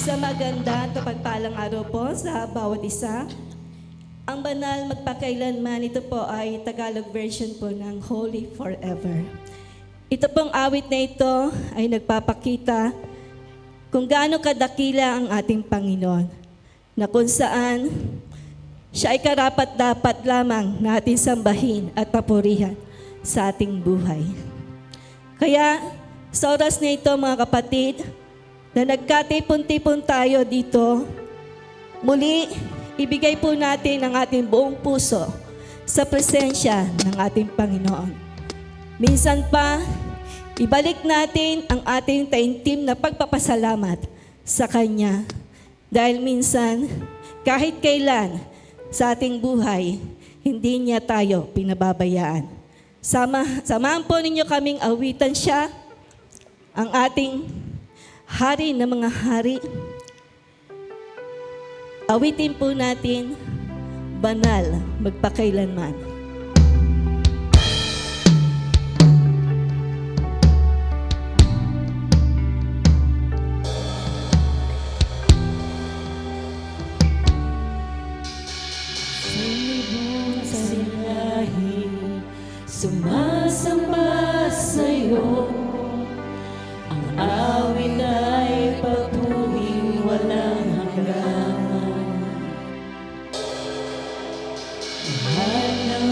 Isang maganda at mapagpalang araw po sa bawat isa. Ang banal magpakailanman, ito po ay Tagalog version po ng Holy Forever. Ito pong awit na ito ay nagpapakita kung gaano kadakila ang ating Panginoon, na kung saan siya ay karapat-dapat lamang natin sambahin at papurihan sa ating buhay. Kaya sa oras na ito mga kapatid, na nagkatipon-tipon tayo dito, muli, ibigay po natin ang ating buong puso sa presensya ng ating Panginoon. Minsan pa, ibalik natin ang ating taimtim na pagpapasalamat sa Kanya. Dahil minsan, kahit kailan sa ating buhay, hindi niya tayo pinababayaan. Samahan po ninyo kaming awitan siya, ang ating Hari ng mga hari. Awitin po natin, banal magpakailanman. Sumasamba sa'yo, ang awit ay patuwing walang hanggan. Mahal ng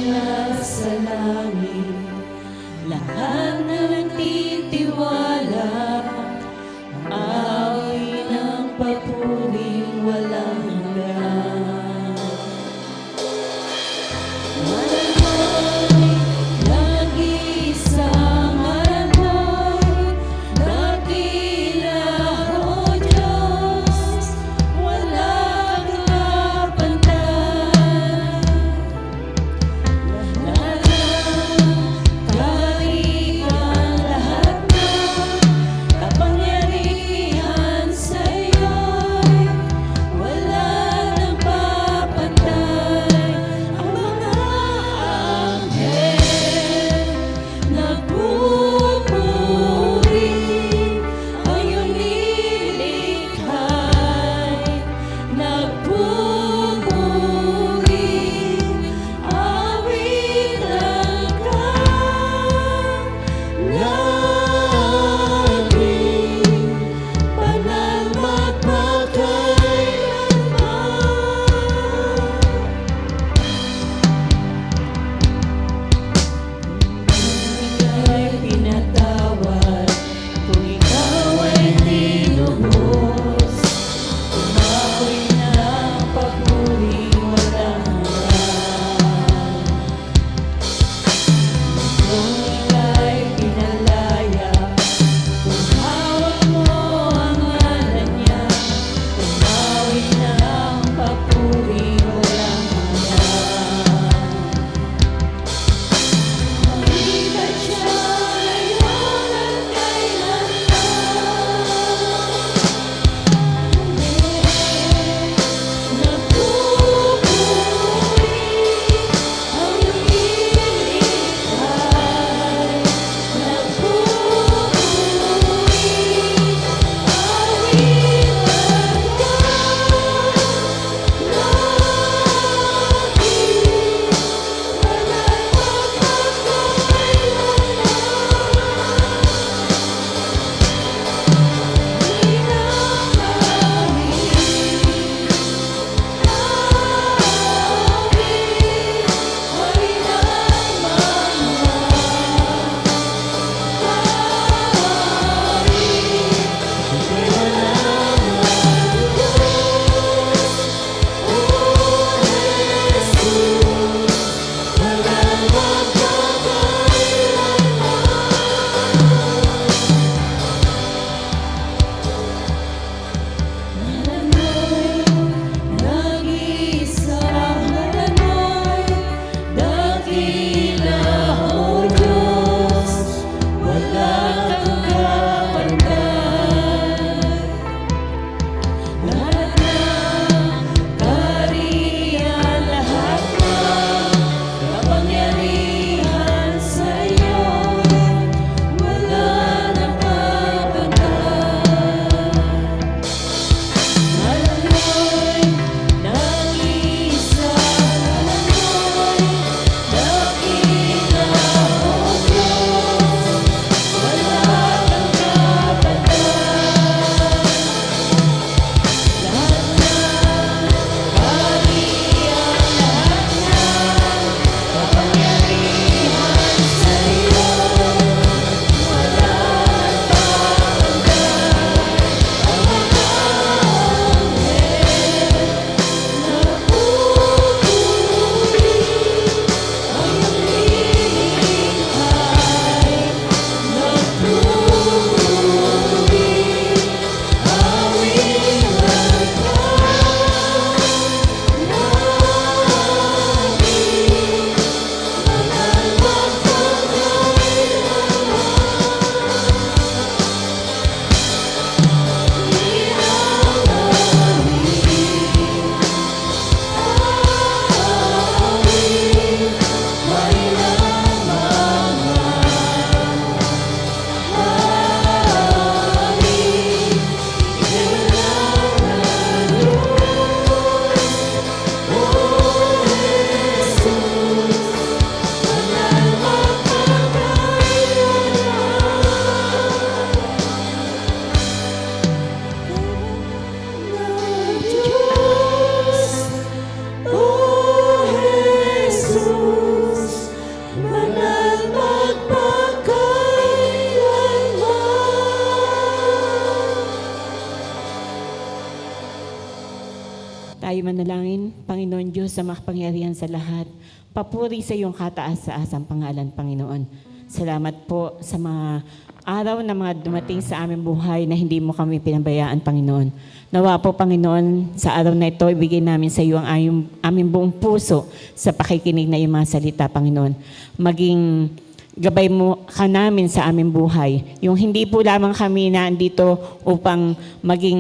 tayo manalangin. Panginoon Diyos sa makapangyarihan sa lahat, papuri sa iyong kataas-taasang pangalan, Panginoon. Salamat po sa mga araw na mga dumating sa aming buhay na hindi mo kami pinabayaan, Panginoon. Nawa po, Panginoon, sa araw na ito, ibigay namin sa iyo ang aming buong puso sa pakikinig na iyong mga salita, Panginoon. Maging gabay mo ka namin sa aming buhay. Yung hindi po lamang kami na andito upang maging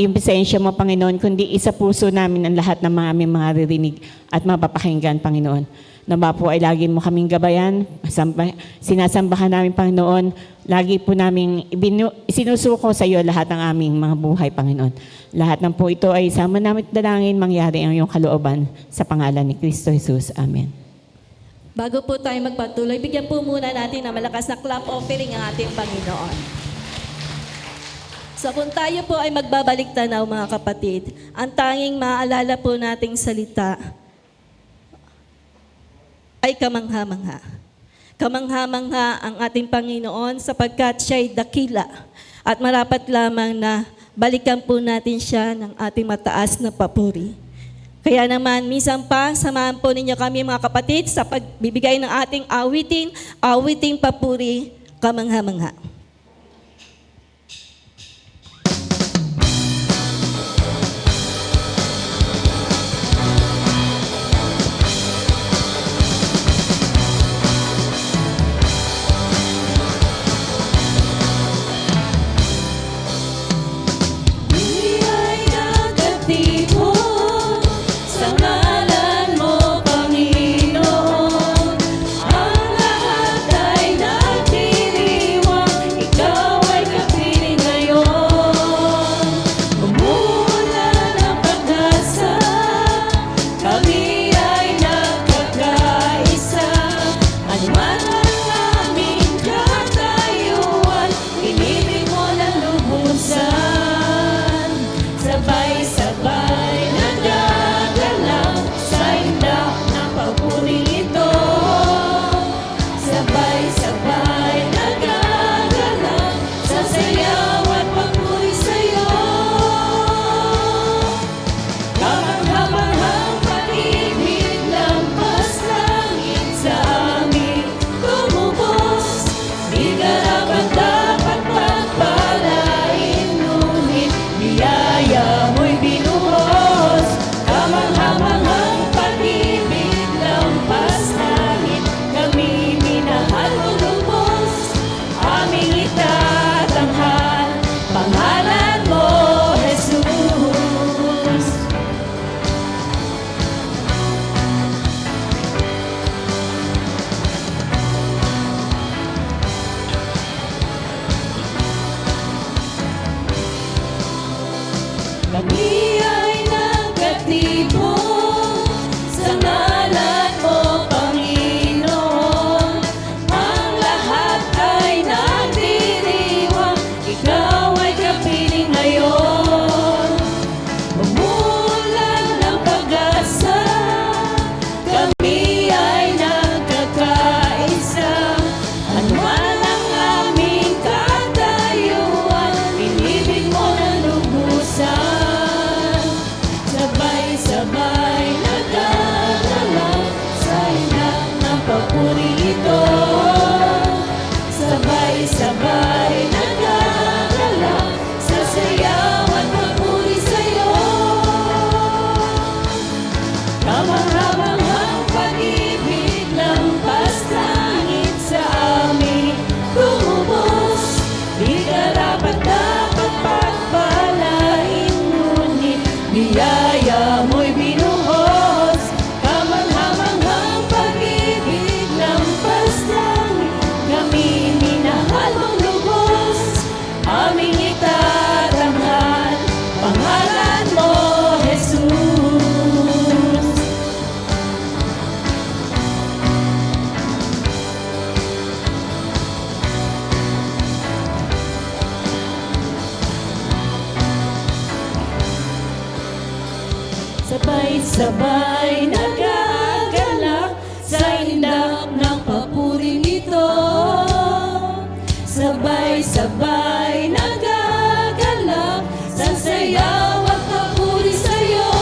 yung presensya mo, Panginoon, kundi isa puso namin ang lahat ng aming mga ririnig at mapapakinggan, Panginoon. Nawa po ay lagi mo kaming gabayan, sinasambahan namin, Panginoon. Lagi po namin isinusuko sa iyo lahat ng aming mga buhay, Panginoon. Lahat ng po ito ay sama namin dalangin, mangyari ang iyong kalooban sa pangalan ni Kristo Jesus. Amen. Bago po tayo magpatuloy, bigyan po muna natin ng malakas na clap offering ang ating Panginoon. So kung tayo po ay magbabalik tanaw, mga kapatid, ang tanging maaalala po nating salita ay kamangha-mangha. Kamangha-mangha ang ating Panginoon sapagkat siya'y dakila at marapat lamang na balikan po natin siya ng ating mataas na papuri. Kaya naman, minsan pa, samahan po ninyo kami, mga kapatid, sa pagbibigay ng ating awiting papuri, kamangha-mangha. Kami ay nagkatipon sa ngalan mo, Panginoon. Ang lahat ay nagdiriwang, ikaw ay kapiling ngayon. Umulan ng pag-asa, kami ay nagkakaisa. Anuman ang aming katayuan, inibig mo na lubusan. Sabay-sabay nagdadalaw sa inang ng papuri ito. Sabay-sabay nagdadalaw sa sayaw at papuri sa'yo. Kamangha-manghang pag-ibig lampas langit sa amin lumubos. Di karapat-dapat pagpalain, ngunit biyaya mo'y binuhos. Kamangha-manghang pag-ibig lampas langit, kami minahal mong lubos. Aming itatanghal, pangalan mo, Jesus. Sabay-sabay nagagalak sa indak ng papuring ito. Sabay-sabay nagagalak sa sayaw at papuri sa'yo.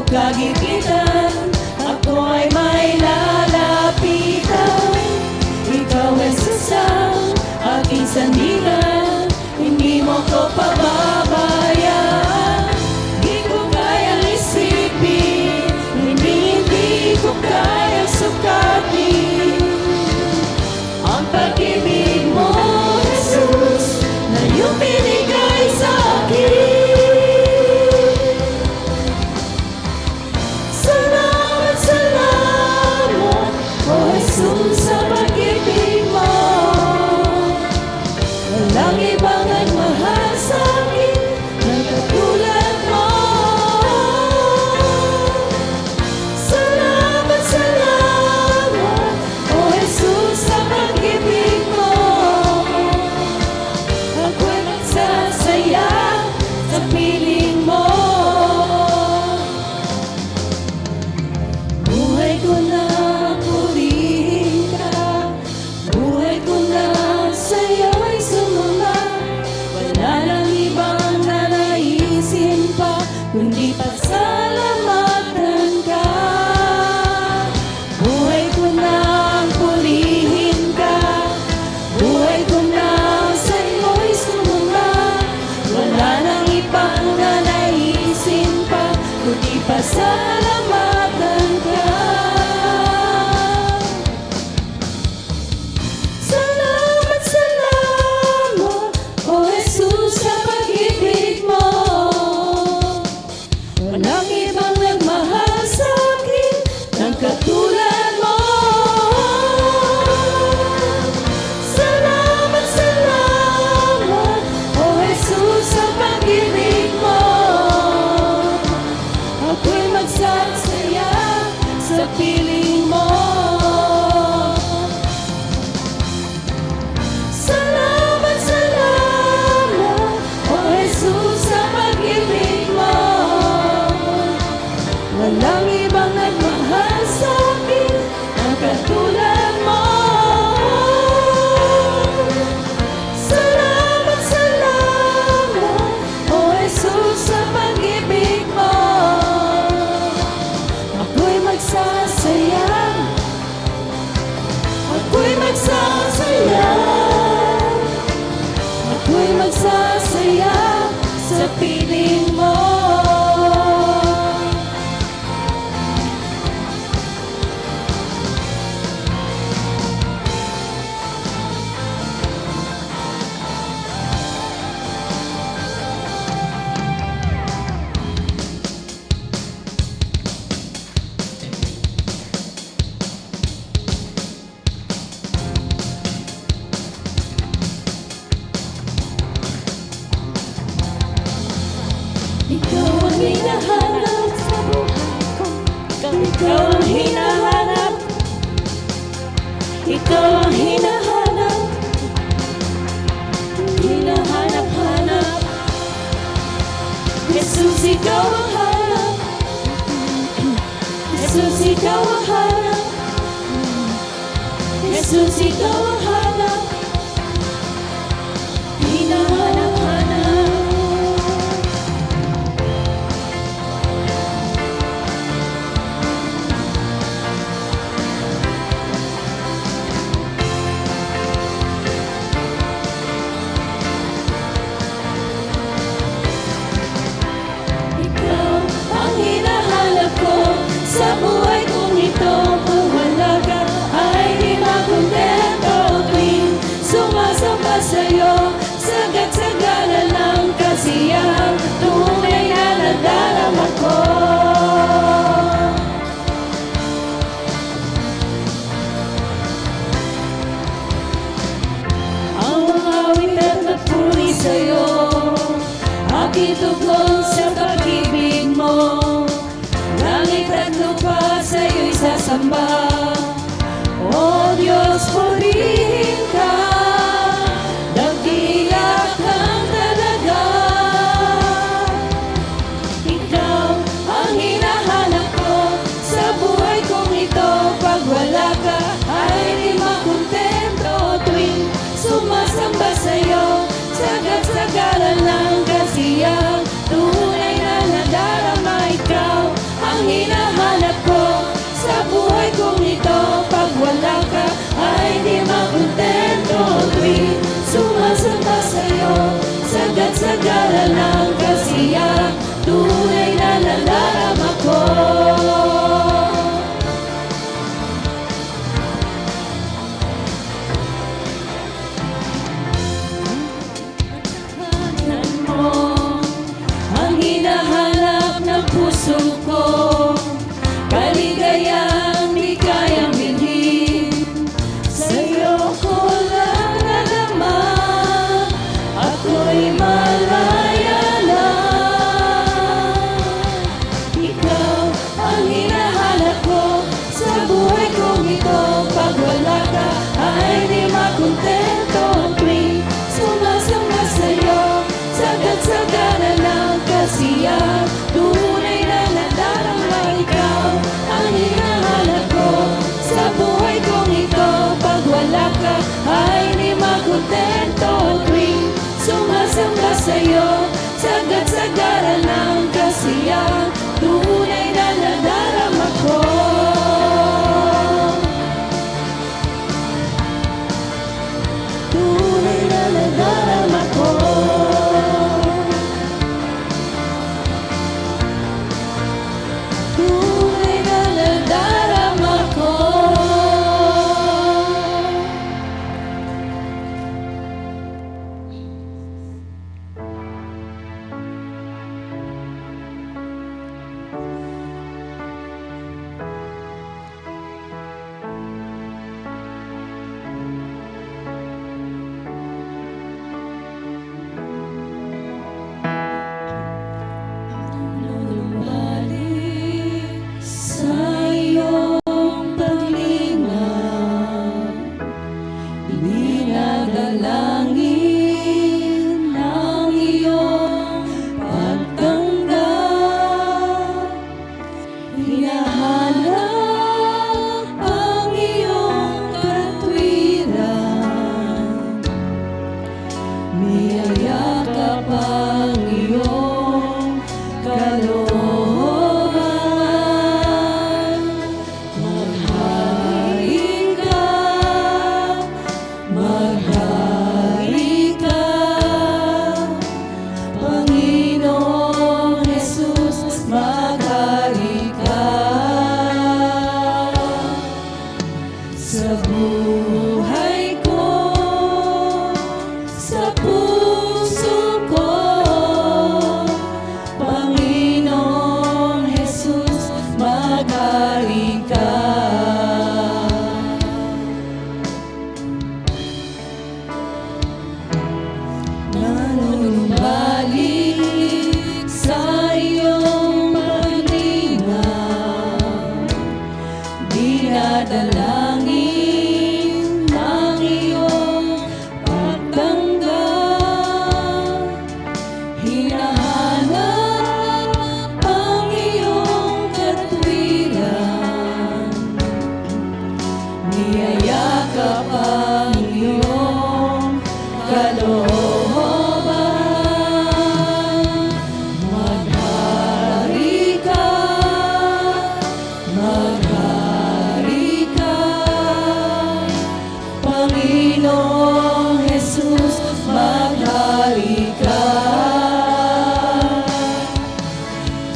kagipitan, ako ay may lalapitan. Ikaw, Jesus, ang aking sandigan, hindi mo ko pababayaan. Di ko kayang isipin, hindi ko kayang sukatin ang pag-ibig mo, Jesus, na iyong binigay sa akin. Salamat, salamat, O Jesus, sa pag-ibig mo. Walang ibang nagmahal sa akin na katulad mo. Salamat, salamat, O Jesus, sa pag-ibig mo. Ako'y magsasaya sa piling mo. Buhay ko na purihin ka, buhay ko na sa'yo'y sumama. Wala nang ibang nanaisin pa, kundi pasalamatan ka. Buhay ko na purihin ka, buhay ko na sa'yo'y sumama. Wala nang ibang nanaisin pa, kundi pasalamatan ka. Salamat, salamat, O Jesus, sa pag-ibig mo. Walang ibang nagmahal sa akin ng katulad mo. Salamat, salamat, O Jesus, sa pag-ibig mo. Ako'y magsasaya sa piling mo. Salamat, salamat, O Jesus, sa pag-ibig mo. Walang ibang nagmahal sa akin ang katulad mo. Salamat, salamat, O Jesus, sa pag-ibig mo. Ako'y magsasaya, ako'y magsasaya, ako'y magsasaya sa piling mo. Ikaw ang hinahanap sa buhay ko. Ikaw ang hinahanap. Ikaw ang hinahanap. Hinahanap-hanap. Jesus, ikaw ang hanap. Jesus, ikaw ang hanap. Jesus, ikaw ang hanap. Hinahanap-hanap. Ikaw ang hinahanap ko sa buhay kong ito. Kung wala ka ay di makontento. Tuwing sumasamba sa'yo, sagat-sagala ng kasiyang tunay na nadarama ko. Ang mga awit at nagpuri sa'yo, aking tugon sa pag-ibig mo. Langit at lupa sa'yo'y sasamba. O Diyos, purihin ka. puso ko, kaligayang di kayang bilhin. Sa'yo ko lang nadama, ako'y malaya na. Ikaw ang hinahanap ko sa buhay kong ito. Pag wala ka ay di makontento. Tuwing sumasamba sa'yo, sagad-sagana ng kasiyahan. Tunay na nadarama, ikaw ang hinahanap ko sa buhay kong ito. Pag wala ka ay di makontento. Tuwing sumasamba sa'yo, sagad-sagana ng kasiyahan. Tunay na nadarama ko. Tunay na nadarama ko. Tunay na nadarama ko. Balik sa iyong paglingap, dinadalangin ang iyong pagtanggap. Hinahanap ang iyong katwiran, niyayakap ang iyong kalooban. Maghari ka, maghari ka, Panginoong Jesus, maghari ka. Sa buhay ko, sa puso ko, Panginoong Jesus, maghari ka. Nanunumbalik sa iyong paglingap, dinadalangin ang iyong pagtanggap. Hinahanap ang iyong katwiran, niyayakap ang iyong kalooban. Maghari ka, maghari ka, Panginoong Jesus, maghari ka.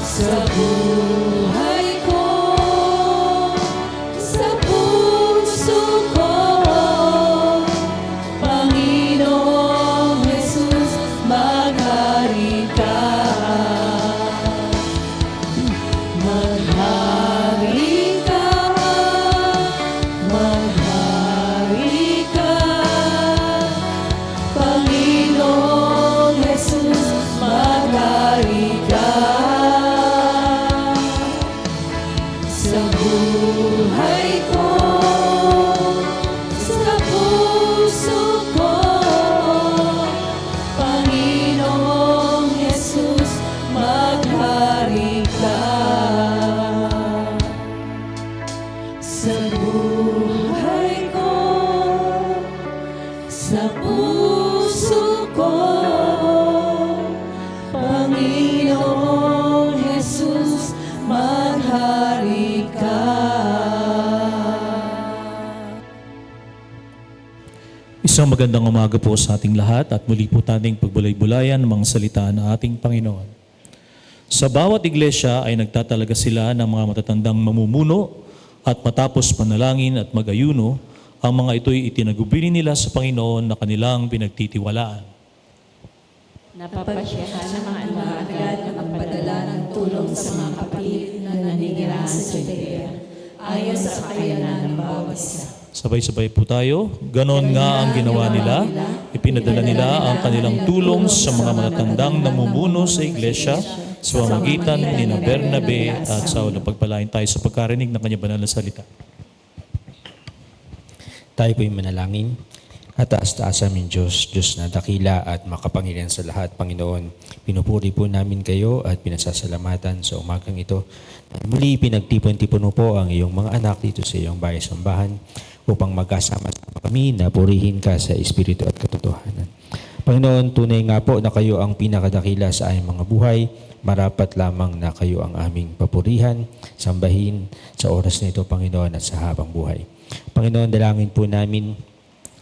Sa buhay ko, sa puso ko, Panginoong Jesus, maghari ka. Maghari ka, maghari ka, Panginoong Jesus, maghari ka. Sa buhay ko, sa puso ko, Panginoong Jesus, maghari ka. Sa buhay ko, sa puso ko, Panginoong Jesus, maghari ka. Isang magandang umaga po sa ating lahat at muli po tayong pagbulay-bulayan ng mga salita ng ating Panginoon. Sa bawat iglesia ay nagtatalaga sila ng mga matatandang mamumuno at matapos panalangin at mag-ayuno, ang mga ito'y itinagubili nila sa Panginoon na kanilang pinagtitiwalaan. Napapasyahan ng mga alagad na magpadala ng tulong sa mga kapatid na naninirahan sa Judea, ayon sa kakayanan ng bawat isa. Sabay-sabay po tayo. Ganon nga ang ginawa nila. Ipinadala nila ang kanilang tulong sa mga matatandang namumuno sa iglesia sa pamamagitan ni Bernabe at Saulo. Pagpalain tayo sa pagkarinig ng kanyang banal na salita. Tayo po'y manalangin. Kataas-taas aming Diyos, Diyos na dakila at makapangyarihan sa lahat, Panginoon. Pinupuri po namin kayo at pinasasalamatan sa umagang ito. Muli pinagtipon-tipon mo po ang iyong mga anak dito sa iyong bahay-sambahan upang magkasama-sama kami na purihin ka sa Espiritu at katotohanan. Panginoon, tunay nga po na kayo ang pinakadakila sa aming mga buhay. Marapat lamang na kayo ang aming papurihan, sambahin sa oras na ito, Panginoon, at sa habang buhay. Panginoon, dalangin po namin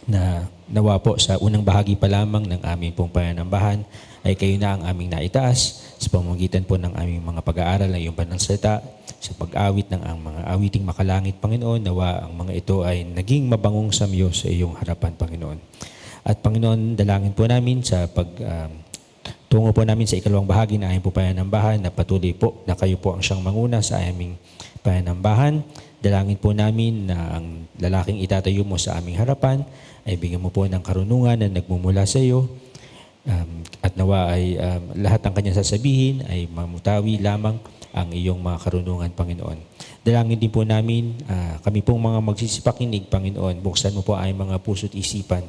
na nawa po sa unang bahagi pa lamang ng aming pong pananambahan ay kayo na ang aming naitaas sa pamamagitan po ng aming mga pag-aaral ng iyong banal salita, sa pag-awit ng ang mga awiting makalangit, Panginoon, nawa ang mga ito ay naging mabangong samyo sa iyong harapan, Panginoon. At Panginoon, dalangin po namin sa tungo po namin sa ikalawang bahagi ng aming po pananambahan na patuloy po na kayo po ang siyang manguna sa aming pananambahan. Dalangin po namin na ang lalaking itatayo mo sa aming harapan ay bigyan mo po ng karunungan na nagmumula sa iyo at nawa ay lahat ng kanyang sasabihin ay mamutawi lamang ang iyong mga karunungan, Panginoon. Dalangin din po namin, kami pong mga magsisipakinig, Panginoon, buksan mo po ang mga puso't isipan.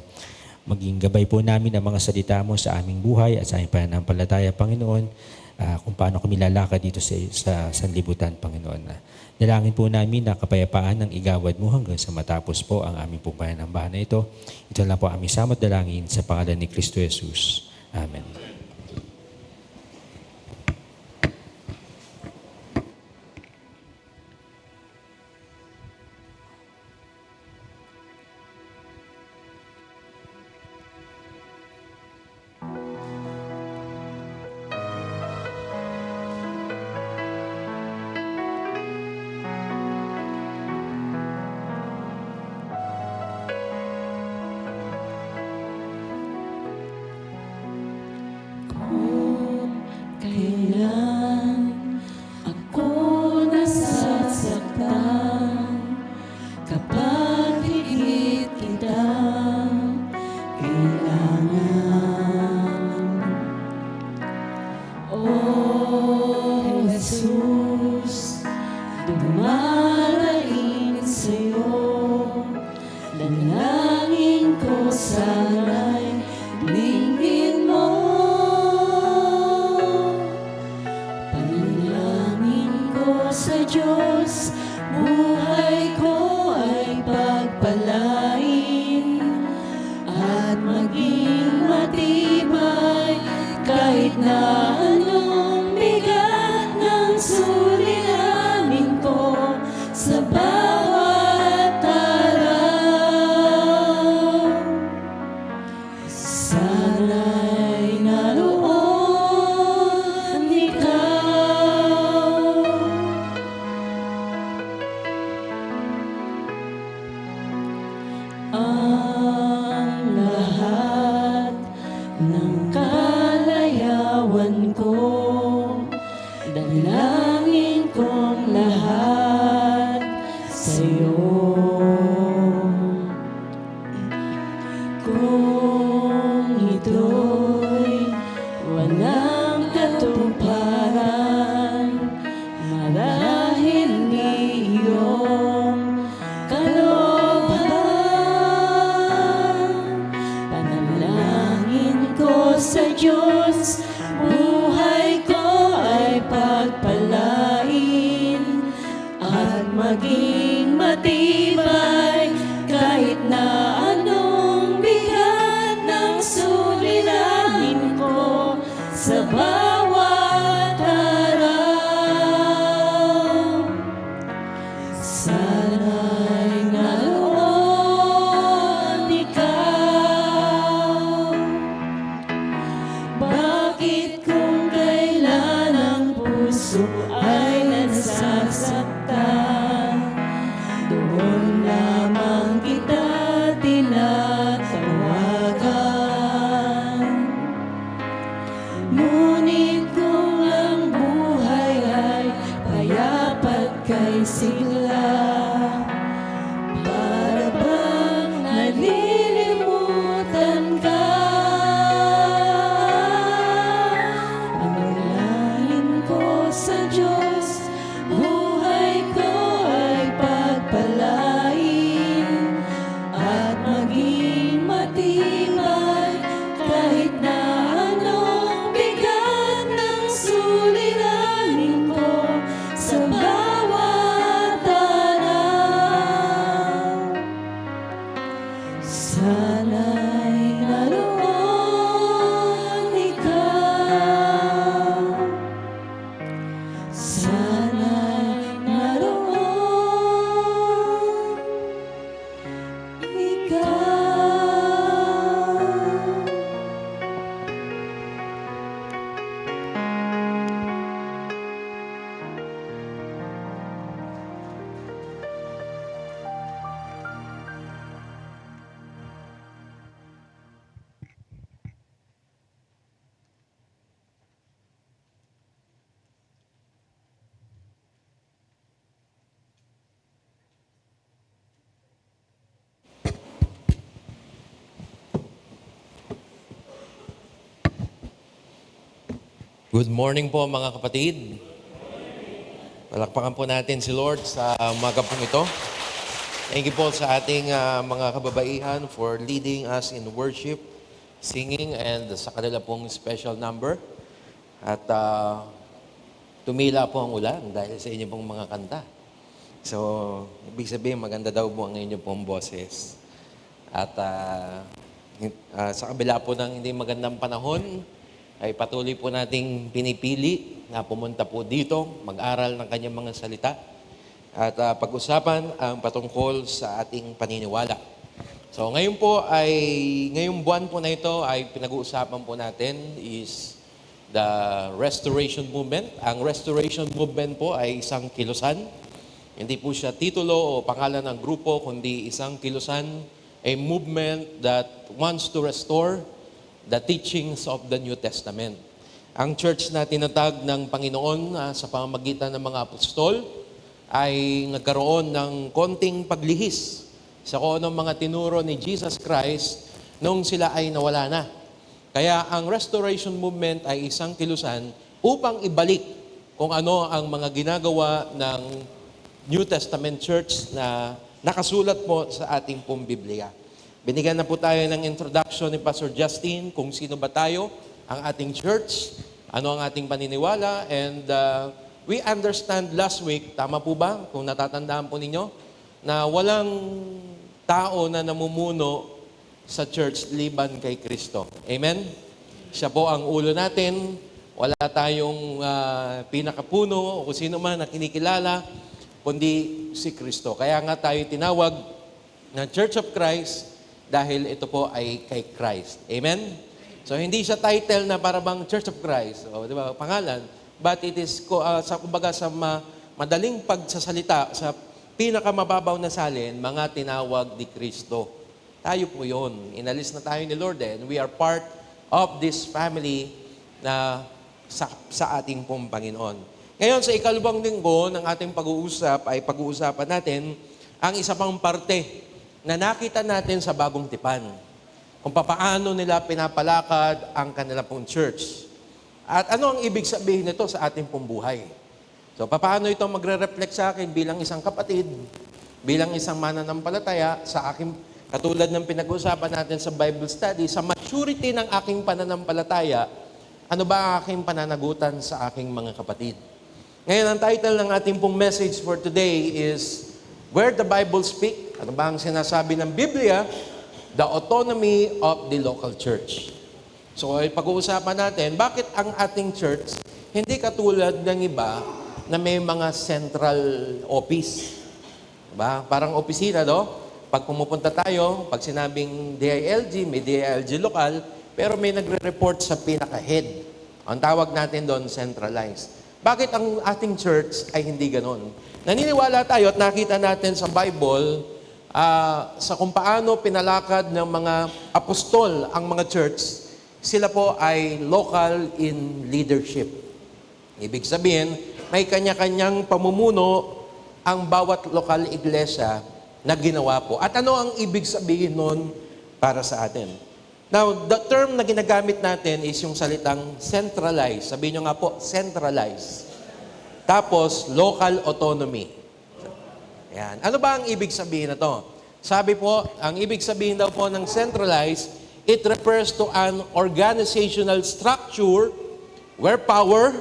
Maging gabay po namin ang mga salita mo sa aming buhay at sa aming pananampalataya, Panginoon, kung paano kami lalakad dito sa sanlibutan, Panginoon. Dalangin po namin na kapayapaan ng igawad mo hanggang sa matapos po ang aming pong pananambahan na ito. Ito lang po aming samot dalangin sa pangalan ni Kristo Jesus. Amen. Kailan ako nasasaktan kapag higit kitang kailangan. O Jesus, dumaraing sa'yo, dalangin ko sana'y dinggin mo. Sa Diyos, buhay ko ay pagpalain at maging matibay kahit na anong bigat ng suliranin ko sa bawat araw. Sana'y naroon ikaw. Ang lahat ng kalayawan ko, dalangin kong lahat sa'yo. Kung ito'y walang katuparan, marahil iyong panalangin ko sa Diyos, buhay ko ay pagpalain at maging matibay kahit na anong bigat ng suliranin ko sa bawat araw. Sana'y naroon ikaw. Bakit kung kailan ang puso ay nasasaktan, doon lamang kita tinatawagan. Ngunit Good morning po mga kapatid. Palakpakan po natin si Lord sa umaga pong ito. Thank you po sa ating mga kababaihan for leading us in worship, singing, and sa kanila pong special number. At tumila po ang ulan dahil sa inyong pong mga kanta. So, ibig sabihin maganda daw po ang inyong pong boses. At sa kabila po ng hindi magandang panahon, ay patuloy po nating pinipili na pumunta po dito, mag-aral ng kanyang mga salita at pag-usapan ang patungkol sa ating paniniwala. So ngayon po ngayong buwan po na ito ay pinag-uusapan po natin is the Restoration Movement. Ang Restoration Movement po ay isang kilusan. Hindi po siya titulo o pangalan ng grupo, kundi isang kilusan, a movement that wants to restore the teachings of the New Testament. Ang church na tinatag ng Panginoon sa pamamagitan ng mga apostol ay nagkaroon ng konting paglihis sa kung anong mga tinuro ni Jesus Christ nung sila ay nawala na. Kaya ang Restoration Movement ay isang kilusan upang ibalik kung ano ang mga ginagawa ng New Testament Church na nakasulat po sa ating pong Biblia. Binigyan na po tayo ng introduction ni Pastor Justin kung sino ba tayo, ang ating church, ano ang ating paniniwala, and we understand last week, tama po ba, kung natatandaan po ninyo, na walang tao na namumuno sa church liban kay Kristo. Amen? Siya po ang ulo natin, wala tayong pinakapuno o kung sino man na kinikilala, kundi si Kristo. Kaya nga tayo tinawag na Church of Christ, dahil ito po ay kay Christ. Amen? So, hindi siya title na para bang Church of Christ, o, di ba, pangalan, but it is, kumbaga sa madaling pagsasalita, sa pinakamababaw na salin, mga tinawag ni Kristo. Tayo po yun. Inalis na tayo ni Lord, and we are part of this family na sa ating pong Panginoon. Ngayon, sa ikalawang linggo ng ating pag-uusap, ay pag-uusapan natin ang isa pang parte na nakita natin sa Bagong Tipan, kung papaano nila pinapalakad ang kanila pong church. At ano ang ibig sabihin nito sa ating pong buhay? So, papaano ito magre-reflect sa akin bilang isang kapatid, bilang isang mananampalataya, sa aking, katulad ng pinag-uusapan natin sa Bible study, sa maturity ng aking pananampalataya, ano ba ang aking pananagutan sa aking mga kapatid? Ngayon, ang title ng ating pong message for today is, Where the Bible Speaks. Ano ba ang sinasabi ng Biblia? The autonomy of the local church. So, pag-uusapan natin, bakit ang ating church hindi katulad ng iba na may mga central office? Diba? Parang opisina, no? Pag pumupunta tayo, pag sinabing DILG, may DILG lokal, pero may nagre-report sa pinaka-head. Ang tawag natin doon, centralized. Bakit ang ating church ay hindi ganon? Naniniwala tayo at nakita natin sa Bible sa kung paano pinalakad ng mga apostol ang mga church, sila po ay local in leadership. Ibig sabihin, may kanya-kanyang pamumuno ang bawat lokal iglesia na ginawa po. At ano ang ibig sabihin nun para sa atin? Now, the term na ginagamit natin is yung salitang centralized. Sabihin nyo nga po, centralized. Tapos, local autonomy. Yan. Ano ba ang ibig sabihin na to? Sabi po, ang ibig sabihin daw po ng centralized, it refers to an organizational structure where power,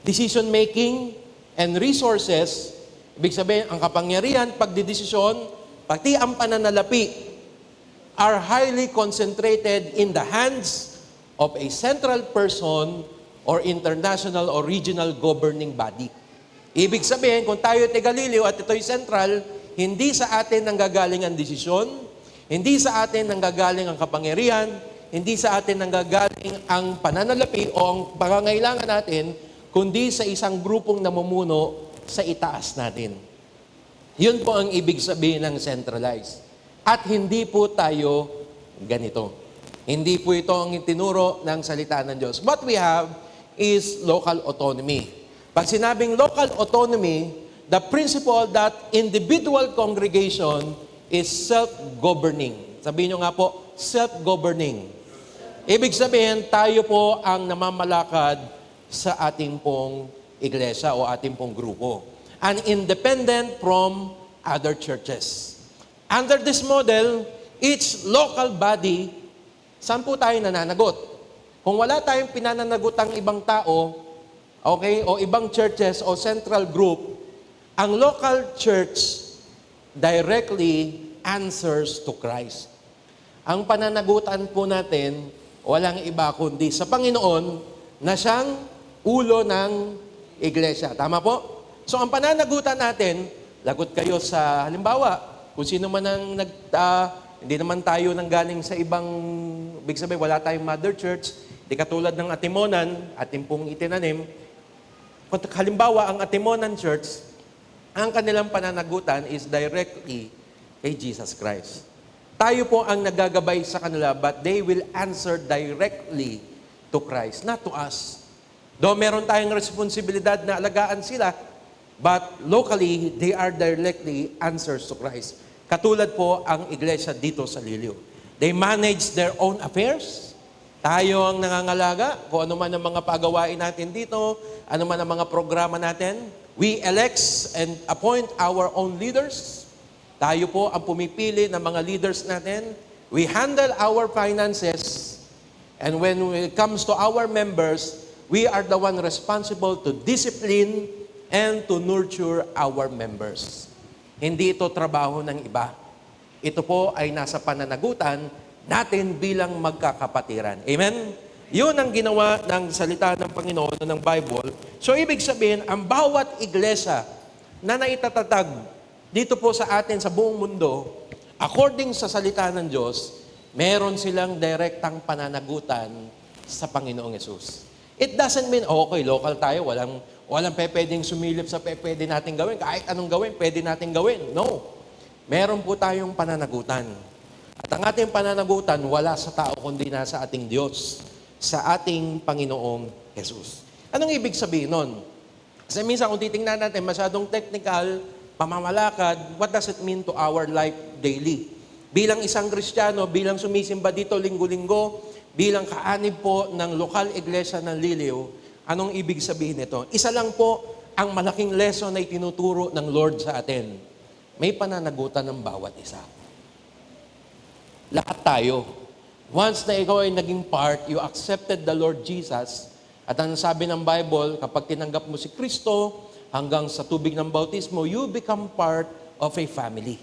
decision-making, and resources, ibig sabihin, ang kapangyarihan, pagdidesisyon, pati ang pananalapi, are highly concentrated in the hands of a central person or international or regional governing body. Ibig sabihin, kung tayo taga-Liliw at ito'y central, hindi sa atin nanggagaling ang desisyon, hindi sa atin nanggagaling ang kapangyarihan, hindi sa atin nanggagaling ang pananalapi o ang pangangailangan natin, kundi sa isang grupong namumuno sa itaas natin. Yun po ang ibig sabihin ng centralized. At hindi po tayo ganito. Hindi po ito ang itinuro ng salita ng Diyos. What we have is local autonomy. Pag sinabing local autonomy, the principle that individual congregation is self-governing. Sabihin nyo nga po, self-governing. Ibig sabihin, tayo po ang namamalakad sa ating pong iglesia o ating pong grupo. And independent from other churches. Under this model, each local body, saan po tayo nananagot? Kung wala tayong pinananagutang ibang tao, okay, o ibang churches o central group, ang local church directly answers to Christ. Ang pananagutan po natin, walang iba kundi sa Panginoon na siyang ulo ng iglesia. Tama po? So ang pananagutan natin, lagot kayo sa halimbawa, kung sino man ang hindi naman tayo nanggaling sa ibang, big sabihin, wala tayong mother church, di katulad ng Atimonan, ating pong itinanim. Kung halimbawa, ang Atimonan Church, ang kanilang pananagutan is directly kay Jesus Christ. Tayo po ang nagagabay sa kanila, but they will answer directly to Christ, not to us. Though meron tayong responsibilidad na alagaan sila, but locally, they are directly answers to Christ. Katulad po ang iglesia dito sa Liliw. They manage their own affairs. Tayo ang nangangalaga kung ano man ang mga pagawain natin dito, ano man ang mga programa natin. We elect and appoint our own leaders. Tayo po ang pumipili ng mga leaders natin. We handle our finances. And when it comes to our members, we are the one responsible to discipline and to nurture our members. Hindi ito trabaho ng iba. Ito po ay nasa pananagutan natin bilang magkakapatiran. Amen? Yun ang ginawa ng salita ng Panginoon ng Bible. So, ibig sabihin, ang bawat iglesia na naitatagag dito po sa atin sa buong mundo, according sa salita ng Diyos, meron silang direktang pananagutan sa Panginoong Yesus. It doesn't mean, okay, local tayo, walang pwedeng sumilip sa pwede natin gawin. Kahit anong gawin, pwede natin gawin. No. Meron po tayong pananagutan. At ang ating pananagutan, wala sa tao, kundi nasa ating Diyos, sa ating Panginoong Jesus. Anong ibig sabihin nun? Kasi minsan kung titingnan natin, masyadong technical, pamamalakad, what does it mean to our life daily? Bilang isang Kristiyano, bilang sumisimba dito linggo-linggo, bilang kaanib po ng lokal iglesia ng Liliw, anong ibig sabihin nito? Isa lang po ang malaking lesson na itinuturo ng Lord sa atin. May pananagutan ng bawat isa. Lahat tayo. Once na ikaw ay naging part, you accepted the Lord Jesus, at ang sabi ng Bible, kapag tinanggap mo si Kristo, hanggang sa tubig ng bautismo, you become part of a family.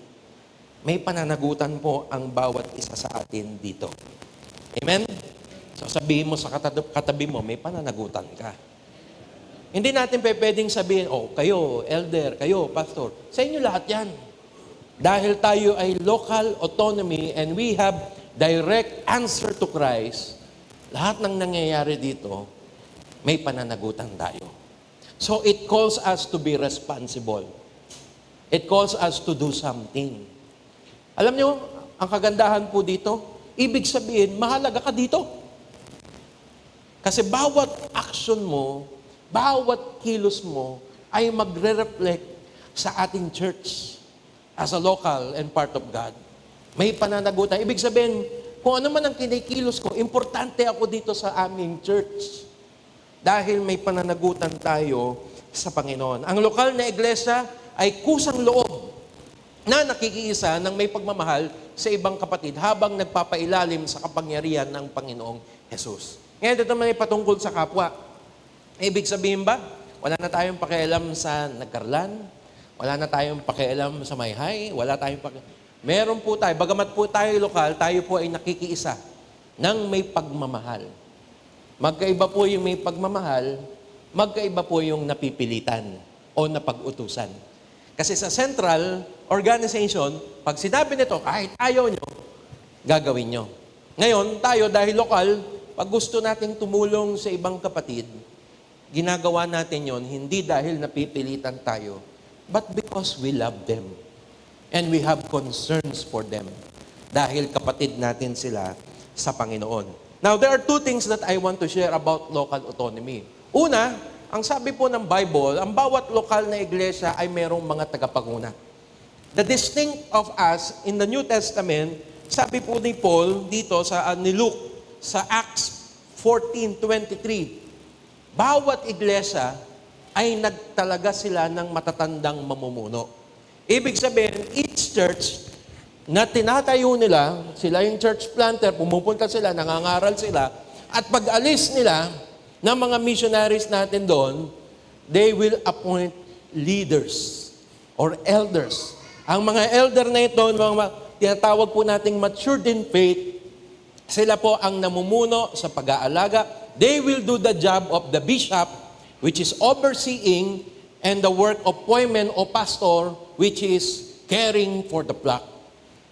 May pananagutan po ang bawat isa sa atin dito. Amen? So sabihin mo sa katabi mo, may pananagutan ka. Hindi natin pwedeng sabihin, oh, kayo, elder, kayo, pastor. Sa inyo lahat yan. Dahil tayo ay local autonomy and we have direct answer to Christ, lahat ng nangyayari dito, may pananagutan tayo. So it calls us to be responsible. It calls us to do something. Alam niyo, ang kagandahan po dito, ibig sabihin, mahalaga ka dito. Kasi bawat action mo, bawat kilos mo, ay magre-reflect sa ating church as a local and part of God. May pananagutan. Ibig sabihin, kung ano man ang kinikilos ko, importante ako dito sa aming church. Dahil may pananagutan tayo sa Panginoon. Ang lokal na iglesia ay kusang loob na nakikiisa ng may pagmamahal sa ibang kapatid habang nagpapailalim sa kapangyarihan ng Panginoong Jesus. Ngayon, ito naman ay patungkol sa kapwa. Ibig sabihin ba, wala na tayong pakialam sa nagkarlan? Wala na tayong pakialam sa mayhay? Wala tayong pakialam? Meron po tayo, bagamat po tayo lokal, tayo po ay nakikiisa ng may pagmamahal. Magkaiba po yung may pagmamahal, magkaiba po yung napipilitan o napag-utusan. Kasi sa central organization, pag sinabi nito, kahit ayaw nyo, gagawin nyo. Ngayon, tayo dahil lokal, pag gusto nating tumulong sa ibang kapatid, ginagawa natin yon hindi dahil napipilitan tayo, but because we love them. And we have concerns for them. Dahil kapatid natin sila sa Panginoon. Now, there are two things that I want to share about local autonomy. Una, ang sabi po ng Bible, ang bawat lokal na iglesia ay mayroong mga tagapanguna. The distinct of us in the New Testament, sabi po ni Paul dito ni Luke sa Acts 14:23, bawat iglesia ay nagtalaga sila ng matatandang mamumuno. Ibig sabihin, each church na tinatayo nila, sila yung church planter, pumupunta sila, nangangaral sila, at pag-alis nila ng mga missionaries natin doon, they will appoint leaders or elders. Ang mga elder na ito, mga tinatawag po nating matured in faith, sila po ang namumuno sa pag-aalaga. They will do the job of the bishop, which is overseeing, and the work of appointment o pastor, which is caring for the flock.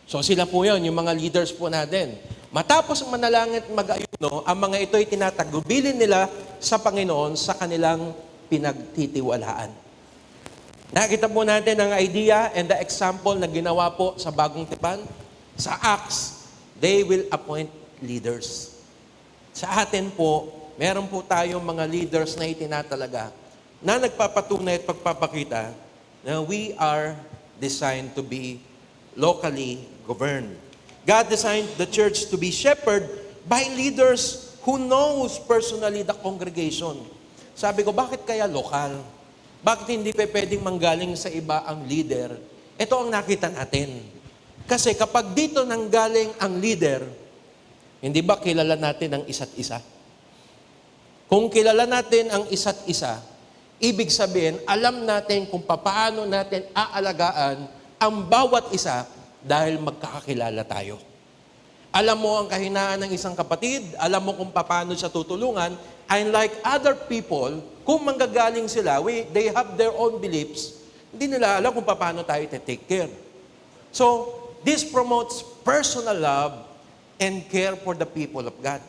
So sila po yun, yung mga leaders po natin. Matapos manalangin at mag-ayuno, ang mga ito ay tinatagubilin nila sa Panginoon sa kanilang pinagtitiwalaan. Nakita po natin ang idea and the example na ginawa po sa Bagong Tipan. Sa Acts, they will appoint leaders. Sa atin po, meron po tayong mga leaders na itinatalaga na nagpapatunay at pagpapakita na we are designed to be locally governed. God designed the church to be shepherded by leaders who knows personally the congregation. Sabi ko, bakit kaya lokal? Bakit hindi pa pwedeng manggaling sa iba ang leader? Ito ang nakita natin. Kasi kapag dito nanggaling ang leader, hindi ba kilala natin ang isa't isa? Kung kilala natin ang isa't isa, ibig sabihin, alam natin kung paano natin aalagaan ang bawat isa dahil magkakakilala tayo. Alam mo ang kahinaan ng isang kapatid, alam mo kung paano siya tutulungan, and like other people, kung manggagaling sila, they have their own beliefs, hindi nila alam kung paano tayo take care. So, this promotes personal love and care for the people of God.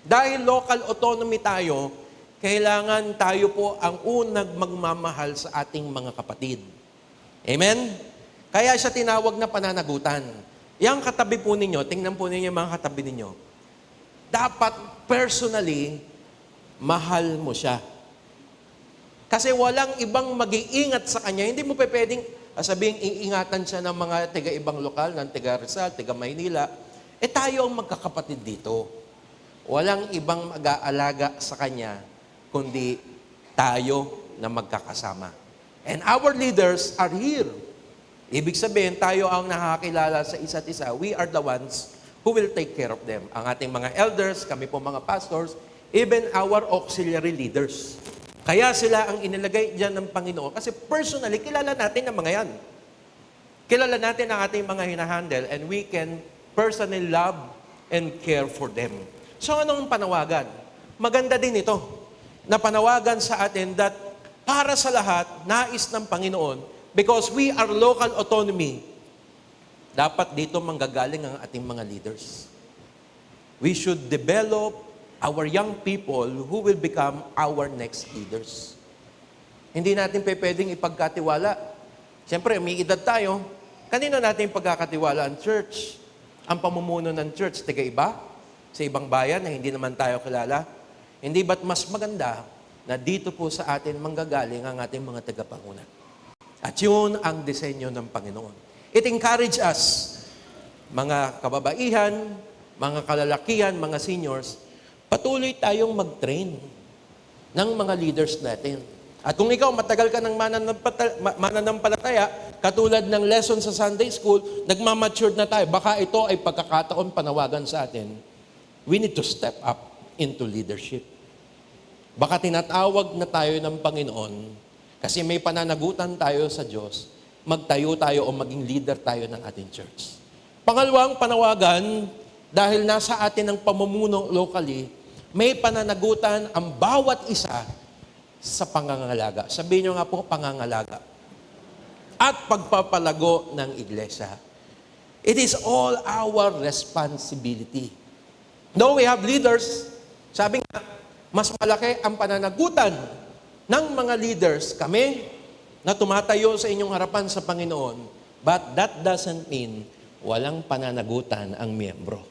Dahil local autonomy tayo, kailangan tayo po ang unang magmamahal sa ating mga kapatid. Amen? Kaya siya tinawag na pananagutan. Yang katabi po ninyo, tingnan po ninyo yung mga katabi ninyo. Dapat personally, mahal mo siya. Kasi walang ibang mag-iingat sa kanya. Hindi mo pa pwedeng sabihin, iingatan siya ng mga tiga-ibang lokal, ng tiga Rizal, tiga Maynila. Tayo ang magkakapatid dito. Walang ibang mag-aalaga sa kanya, kundi tayo na magkakasama. And our leaders are here. Ibig sabihin, tayo ang nakakilala sa isa't isa. We are the ones who will take care of them. Ang ating mga elders, kami po mga pastors, even our auxiliary leaders. Kaya sila ang inilagay dyan ng Panginoon. Kasi personally, kilala natin ang mga yan. Kilala natin ang ating mga hinahandle and we can personally love and care for them. So anong panawagan? Maganda din ito na panawagan sa atin that para sa lahat, nais ng Panginoon, because we are local autonomy, dapat dito manggagaling ang ating mga leaders. We should develop our young people who will become our next leaders. Hindi natin pwedeng ipagkatiwala. Siyempre, may edad tayo. Kanino natin pagkakatiwala ang church? Ang pamumuno ng church, tiga-iba? Sa ibang bayan na hindi naman tayo kilala? Hindi ba't mas maganda na dito po sa atin manggagaling ang ating mga tagapanguna? At yun ang disenyo ng Panginoon. It encourage us, mga kababaihan, mga kalalakihan, mga seniors, patuloy tayong mag-train ng mga leaders natin. At kung ikaw matagal ka ng mananampalataya, katulad ng lesson sa Sunday School, nagmamature na tayo. Baka ito ay pagkakataon panawagan sa atin. We need to step up into leadership. Baka tinatawag na tayo ng Panginoon kasi may pananagutan tayo sa Diyos, magtayo tayo o maging leader tayo ng ating church. Pangalawang panawagan, dahil nasa atin ang pamumuno locally, may pananagutan ang bawat isa sa pangangalaga. Sabihin nyo nga po, pangangalaga. At pagpapalago ng iglesia. It is all our responsibility. Though we have leaders, sabi nga, mas malaki ang pananagutan ng mga leaders, kami, na tumatayo sa inyong harapan sa Panginoon, but that doesn't mean walang pananagutan ang miyembro.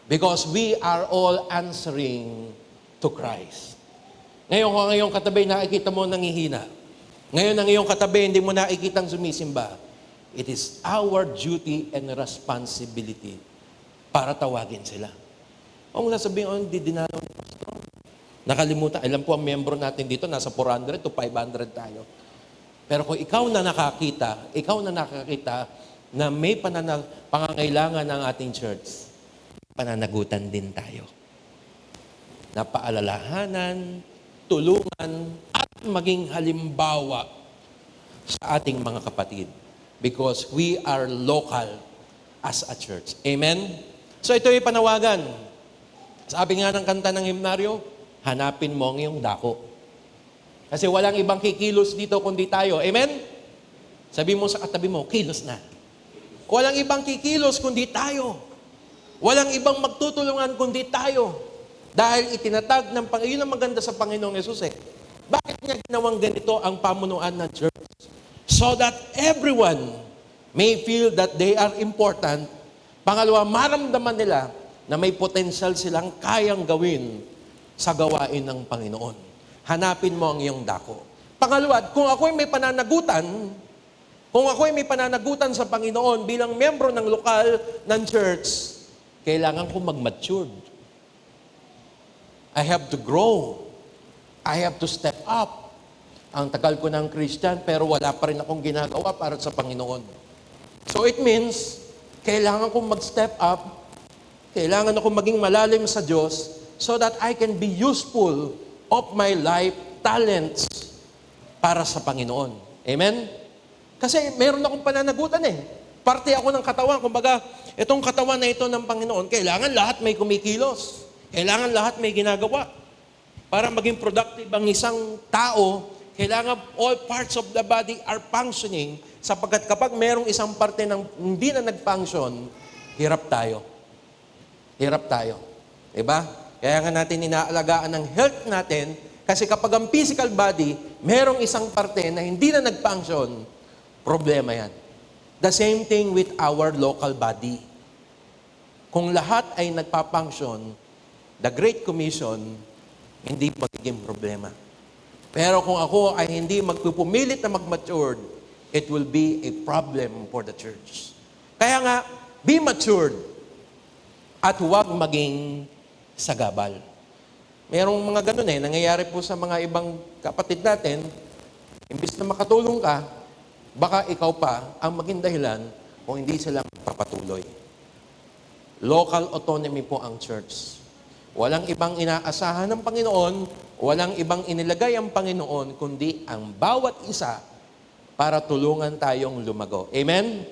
Because we are all answering to Christ. Ngayon, kung ang iyong katabi nakikita mo nangihina, ngayon ang iyong katabi hindi mo nakikitang sumisimba, it is our duty and responsibility para tawagin sila. Kung sasabihin, hindi dinalaw ni Pastor. Nakalimutan. Alam po ang membro natin dito, nasa 400 to 500 tayo. Pero kung ikaw na nakakita na may pangangailangan ng ating church, pananagutan din tayo. Na paalalahanan, tulungan, at maging halimbawa sa ating mga kapatid. Because we are local as a church. Amen? So ito yung panawagan. Sabi nga ng kanta ng himnaryo, hanapin mo ang iyong dako. Kasi walang ibang kikilos dito kundi tayo. Amen? Sabi mo sa katabi mo, kilos na. Walang ibang kikilos kundi tayo. Walang ibang magtutulungan kundi tayo. Dahil itinatag ng Panginoon, yun ang maganda sa Panginoong Yesus eh. Bakit niya ginawang ganito ang pamunuan ng church? So that everyone may feel that they are important. Pangalawa, maramdaman nila na may potential silang kayang gawin sa gawain ng Panginoon. Hanapin mo ang iyong dako. Pangalawa, kung ako'y may pananagutan sa Panginoon bilang membro ng lokal ng church, kailangan ko mag-mature. I have to grow. I have to step up. Ang tagal ko ng Christian, pero wala pa rin akong ginagawa para sa Panginoon. So it means, kailangan kong mag-step up, kailangan akong maging malalim sa Diyos so that I can be useful of my life, talents para sa Panginoon. Amen? Kasi meron akong pananagutan eh. Parte ako ng katawan. Kumbaga, itong katawan na ito ng Panginoon, kailangan lahat may kumikilos. Kailangan lahat may ginagawa. Para maging productive ang isang tao, kailangan all parts of the body are functioning sapagkat kapag merong isang parte ng hindi na nag-function, hirap tayo. Hirap tayo. Diba? Kaya nga natin inaalagaan ang health natin kasi kapag ang physical body, merong isang parte na hindi na nag-function, problema yan. The same thing with our local body. Kung lahat ay nagpa-function, the Great Commission, hindi magiging problema. Pero kung ako ay hindi magpupumilit na mag-matured, it will be a problem for the church. Kaya nga, be matured at huwag maging sagabal. Merong mga ganun eh, nangyayari po sa mga ibang kapatid natin, imbis na makatulong ka, baka ikaw pa ang maging dahilan kung hindi sila papatuloy. Local autonomy po ang church. Walang ibang inaasahan ng Panginoon, walang ibang inilagay ang Panginoon, kundi ang bawat isa para tulungan tayong lumago. Amen?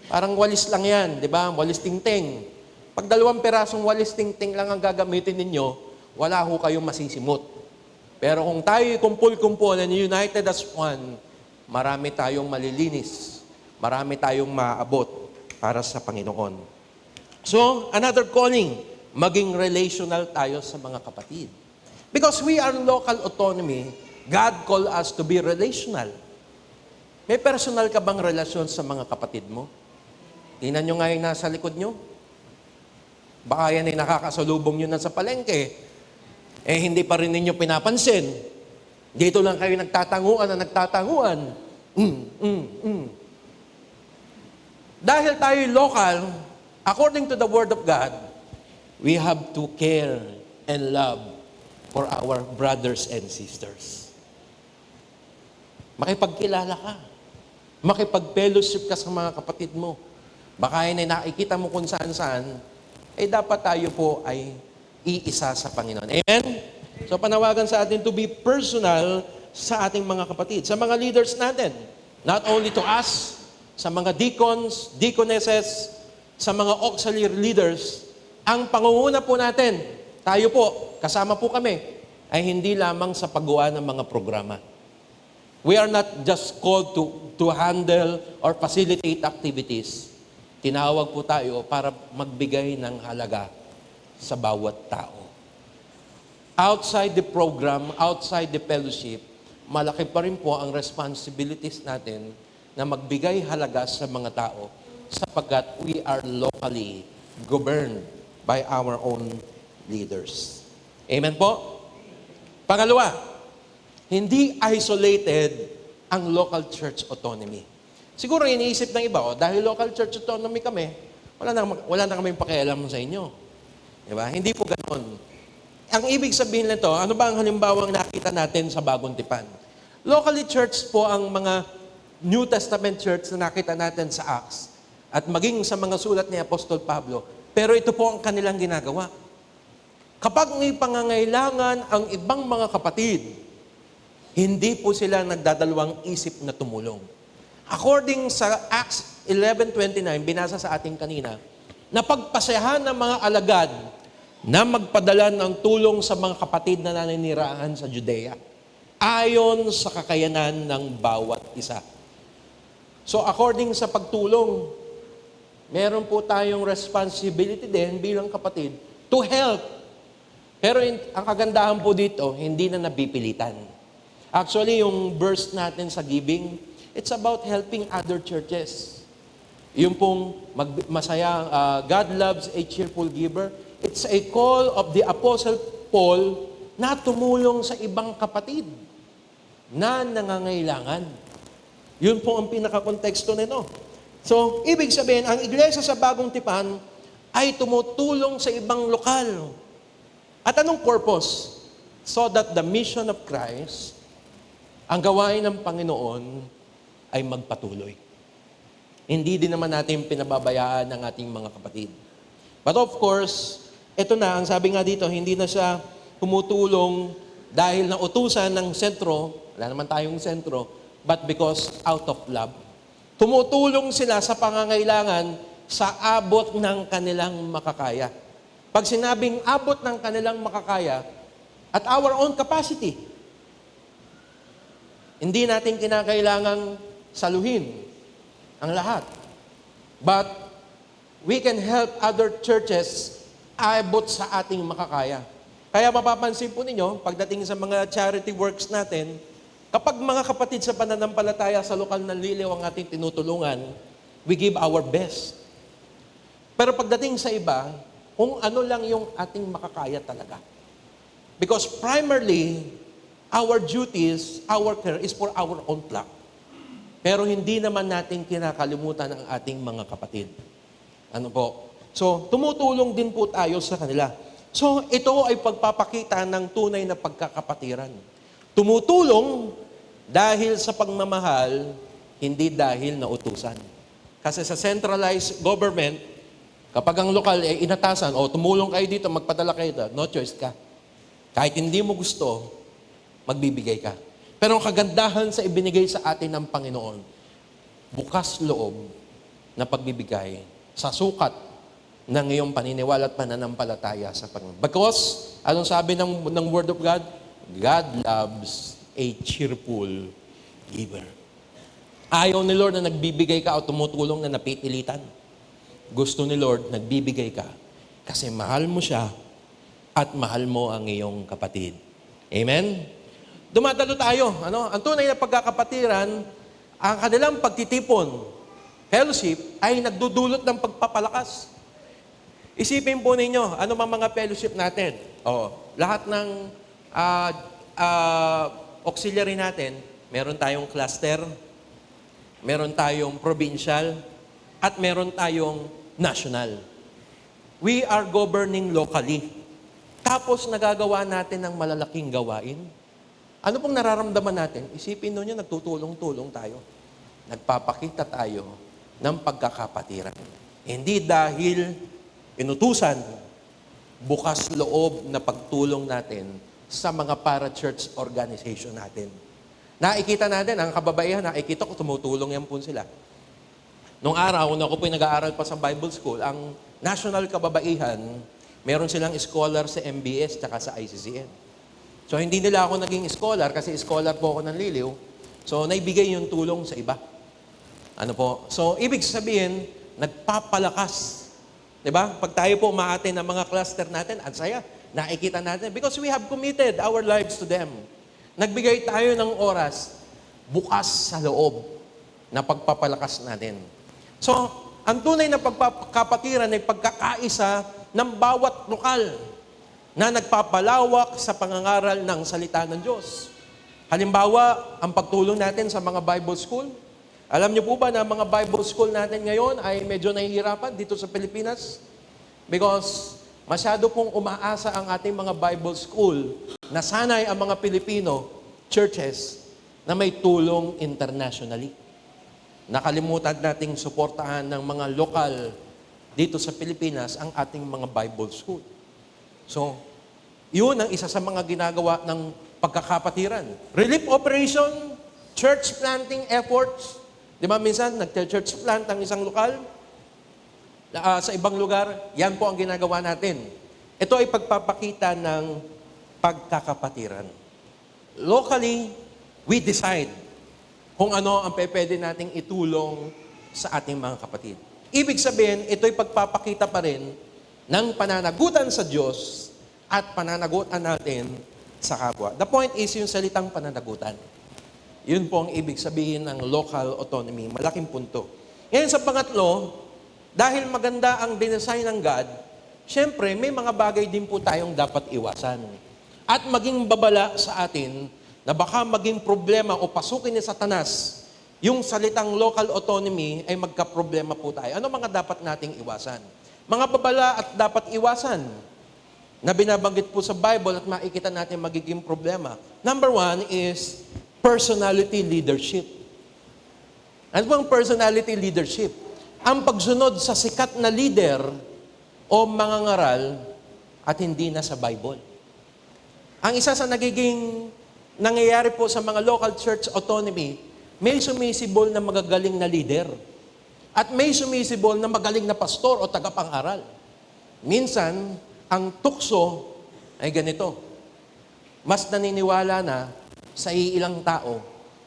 Parang walis lang yan, di ba? Walis tingting. Pag 2 pirasong walis tingting lang ang gagamitin ninyo, wala ho kayong masisimot. Pero kung tayo kumpul-kumpul and united as one, marami tayong malilinis. Marami tayong maabot para sa Panginoon. So, another calling, maging relational tayo sa mga kapatid. Because we are local autonomy, God called us to be relational. May personal ka bang relasyon sa mga kapatid mo? Tingnan nyo nga yung nasa likod nyo. Baka yan ay nakakasalubong nyo na sa palengke. Eh, hindi pa rin ninyo pinapansin. Dito lang kayo nagtatanguan na nagtatanguan. Dahil tayo local, according to the Word of God, we have to care and love for our brothers and sisters. Makipagkilala ka. Makipag-fellowship ka sa mga kapatid mo. Baka yun ay nakikita mo kung saan-saan, eh dapat tayo po ay iisa sa Panginoon. Amen? So panawagan sa atin to be personal sa ating mga kapatid, sa mga leaders natin. Not only to us, sa mga deacons, deaconesses, sa mga auxiliary leaders, ang pangunguna po natin, tayo po, kasama po kami, ay hindi lamang sa paggawa ng mga programa. We are not just called to handle or facilitate activities. Tinawag po tayo para magbigay ng halaga sa bawat tao. Outside the program, outside the fellowship, malaki pa rin po ang responsibilities natin na magbigay halaga sa mga tao sapagkat we are locally governed by our own leaders. Amen po? Pangalawa, hindi isolated ang local church autonomy. Siguro iniisip ng iba, dahil local church autonomy kami, wala na kami pakialam sa inyo. Diba? Hindi po ganoon. ang ibig sabihin nito, ano ba ang halimbawang nakita natin sa Bagong Tipan? Locally church po ang mga New Testament church na nakita natin sa Acts at maging sa mga sulat ni Apostol Pablo. Pero ito po ang kanilang ginagawa. Kapag may pangangailangan ang ibang mga kapatid, hindi po sila nagdadalawang isip na tumulong. According sa Acts 11:29, binasa sa ating kanina, napagpasayahan ng mga alagad na magpadala ng tulong sa mga kapatid na naninirahan sa Judea, ayon sa kakayanan ng bawat isa. So according sa pagtulong, meron po tayong responsibility din bilang kapatid to help. Pero ang kagandahan po dito, hindi na nabipilitan. Actually, yung verse natin sa giving, it's about helping other churches. Yung pong masaya, God loves a cheerful giver. It's a call of the Apostle Paul na tumulong sa ibang kapatid na nangangailangan. Yun po ang pinaka-konteksto nito. So, ibig sabihin, ang iglesia sa Bagong Tipan ay tumutulong sa ibang lokal. At anong purpose? So that the mission of Christ, ang gawain ng Panginoon, ay magpatuloy. Hindi din naman natin pinababayaan ng ating mga kapatid. But of course, ito na, ang sabi nga dito, hindi na siya tumutulong dahil nautusan ng sentro, wala naman tayong sentro, but because out of love. Tumutulong sila sa pangangailangan sa abot ng kanilang makakaya. Pag sinabing abot ng kanilang makakaya, at our own capacity, hindi natin kinakailangang saluhin ang lahat. But we can help other churches abot sa ating makakaya. Kaya mapapansin po ninyo, pagdating sa mga charity works natin, kapag mga kapatid sa pananampalataya sa lokal ng Liliw ang ating tinutulungan, we give our best. Pero pagdating sa iba, kung ano lang yung ating makakaya talaga. Because primarily, our duties, our care is for our own flock. Pero hindi naman natin kinakalimutan ang ating mga kapatid. Ano po? So, tumutulong din po tayo sa kanila. So, ito ay pagpapakita ng tunay na pagkakapatiran. Tumutulong dahil sa pagmamahal, hindi dahil nautusan. Kasi sa centralized government, kapag ang lokal ay inatasan, o tumulong kayo dito, magpadala kayo dito, no choice ka. Kahit hindi mo gusto, magbibigay ka. Pero ang kagandahan sa ibinigay sa atin ng Panginoon, bukas loob na pagbibigay sa sukat ng iyong paniniwala at pananampalataya sa Panginoon. Because, anong sabi ng Word of God? God loves a cheerful giver. Ayaw ni Lord na nagbibigay ka o tumutulong na napipilitan. Gusto ni Lord, nagbibigay ka kasi mahal mo siya at mahal mo ang iyong kapatid. Amen? Dumadalo tayo. Ang tunay na pagkakapatiran, ang kanilang pagtitipon, fellowship, ay nagdudulot ng pagpapalakas. Isipin po ninyo, ano mga fellowship natin? Lahat ng auxiliary natin, meron tayong cluster, meron tayong provincial, at meron tayong national. We are governing locally. Tapos nagagawa natin ng malalaking gawain. Ano pong nararamdaman natin? Isipin nyo, nagtutulong-tulong tayo. Nagpapakita tayo ng pagkakapatiran. Hindi dahil inutusan, bukas loob na pagtulong natin sa mga para-church organization natin. Nakikita natin, ang kababaihan, nakikita ko, tumutulong yan po sila. Nung araw, nung ako po'y nag-aaral pa sa Bible School, ang National Kababaihan, meron silang scholar sa MBS tsaka sa ICCN. So, hindi nila ako naging scholar kasi scholar po ako ng Liliw. So, naibigay yung tulong sa iba. Ano po? So, ibig sabihin, nagpapalakas. Diba? Pag tayo po umaatin ng mga cluster natin, ang saya, nakikita natin. Because we have committed our lives to them. Nagbigay tayo ng oras, bukas sa loob na pagpapalakas natin. So, ang tunay na pagkakapatiran ay pagkakaisa ng bawat lokal na nagpapalawak sa pangangaral ng salita ng Diyos. Halimbawa, ang pagtulong natin sa mga Bible school. Alam niyo po ba na mga Bible school natin ngayon ay medyo nahihirapan dito sa Pilipinas? Because Masyado pong umaasa ang ating mga Bible school na sanay ang mga Pilipino churches na may tulong internationally. Nakalimutan nating suportahan ng mga lokal dito sa Pilipinas ang ating mga Bible school. So, yun ang isa sa mga ginagawa ng pagkakapatiran. Relief operation, church planting efforts. Di ba minsan, nag-church plant ang isang lokal? Sa ibang lugar, yan po ang ginagawa natin. Ito ay pagpapakita ng pagkakapatiran. Locally, we decide kung ano ang pwede nating itulong sa ating mga kapatid. Ibig sabihin, ito'y pagpapakita pa rin ng pananagutan sa Diyos at pananagutan natin sa kapwa. The point is yung salitang pananagutan. Yun po ang ibig sabihin ng local autonomy. Malaking punto. Ngayon sa pangatlo, dahil maganda ang dinesign ng God, syempre may mga bagay din po tayong dapat iwasan. At maging babala sa atin na baka maging problema o pasukin ni Satanas, yung salitang local autonomy ay magka-problema po tayo. Ano mga dapat nating iwasan? Mga babala at dapat iwasan na binabanggit po sa Bible at makikita natin magiging problema. Number 1 is personality leadership. Ano bang personality leadership? Ang pagsunod sa sikat na leader o mangangaral at hindi na sa Bible. Ang isa sa nagiging nangyayari po sa mga local church autonomy, may sumisibol na magagaling na leader at may sumisibol na magaling na pastor o tagapang-aral. Minsan, ang tukso ay ganito. Mas naniniwala na sa iilang tao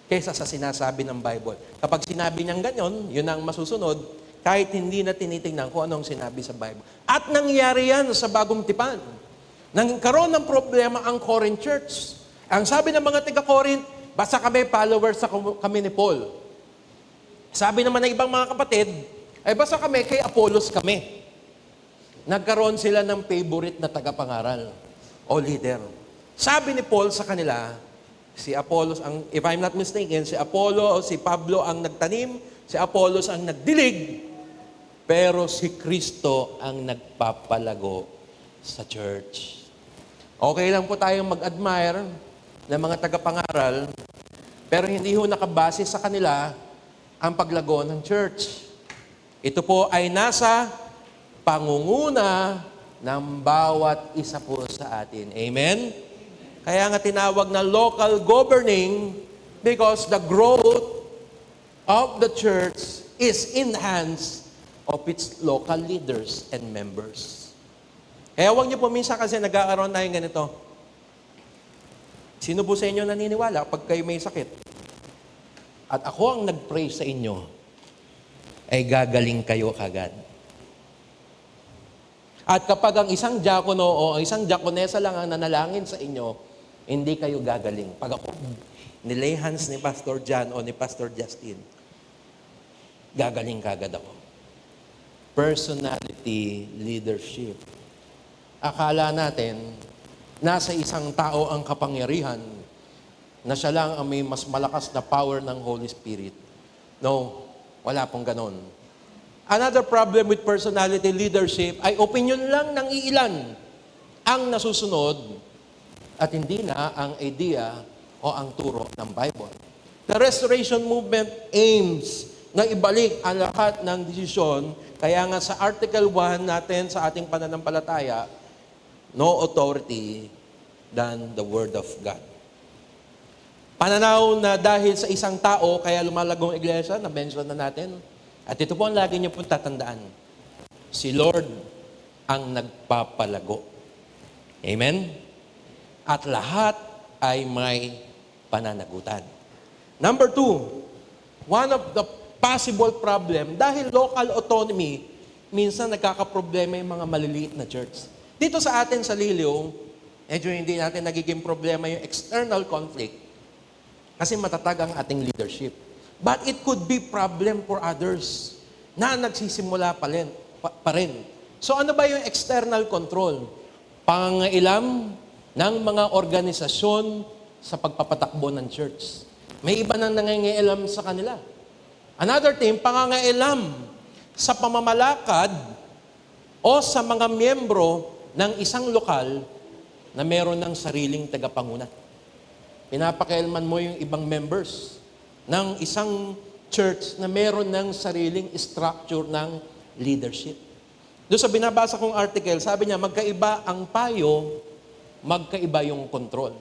kaysa sa sinasabi ng Bible. Kapag sinabi niyang ganyan, yun ang masusunod, kahit hindi na tinitingnan kung anong sinabi sa Bible. At nangyari yan sa Bagong Tipan. Nagkaroon ng problema ang Corinth Church. Ang sabi ng mga taga-Corinth, basta kami followers sa kami ni Paul. Sabi naman ng ibang mga kapatid, ay basta kami kay Apollos kami. Nagkaroon sila ng favorite na tagapangaral o leader. Sabi ni Paul sa kanila, si Apollos, if I'm not mistaken, si Apollo o si Pablo ang nagtanim, si Apollos ang nagdilig, pero si Kristo ang nagpapalago sa church. Okay lang po tayong mag-admire ng mga tagapangaral, pero hindi ho nakabase sa kanila ang paglago ng church. Ito po ay nasa pangunguna ng bawat isa po sa atin. Amen? Kaya nga tinawag na local governing because the growth of the church is in the hands of its local leaders and members. Kaya huwag niyo po minsan kasi nagkakaroon tayong ganito. Sino po sa inyo naniniwala pag kayo may sakit? At ako ang nag-pray sa inyo, ay gagaling kayo kagad. At kapag ang isang diakono o ang isang diakonesa lang ang nanalangin sa inyo, hindi kayo gagaling. Pag ako nilay hands ni Pastor John o ni Pastor Justin, gagaling kagad ako. Personality leadership. Akala natin, nasa isang tao ang kapangyarihan na siya lang ang may mas malakas na power ng Holy Spirit. No, wala pong ganon. Another problem with personality leadership ay opinion lang ng iilan ang nasusunod at hindi na ang idea o ang turo ng Bible. The Restoration Movement aims na ibalik ang lahat ng desisyon. Kaya nga sa Article 1 natin sa ating pananampalataya, no authority than the Word of God. Pananaw na dahil sa isang tao, kaya lumalagong iglesia, na-mention na natin. At ito po ang lagi niyo pong tatandaan. Si Lord ang nagpapalago. Amen? At lahat ay may pananagutan. Number 2, one of the possible problem, dahil local autonomy, minsan nagkakaproblema yung mga maliliit na church. Dito sa atin sa Liliw, medyo hindi natin nagiging problema yung external conflict kasi matatag ang ating leadership. But it could be problem for others na nagsisimula pa rin. So ano ba yung external control? Pangangailam ng mga organisasyon sa pagpapatakbo ng church. May iba nang nangangailam sa kanila. Another thing, pangangailam sa pamamalakad o sa mga miyembro ng isang lokal na meron ng sariling tagapanguna. Pinapakialaman mo yung ibang members ng isang church na meron ng sariling structure ng leadership. Doon sa binabasa kong article, sabi niya, magkaiba ang payo, magkaiba yung control.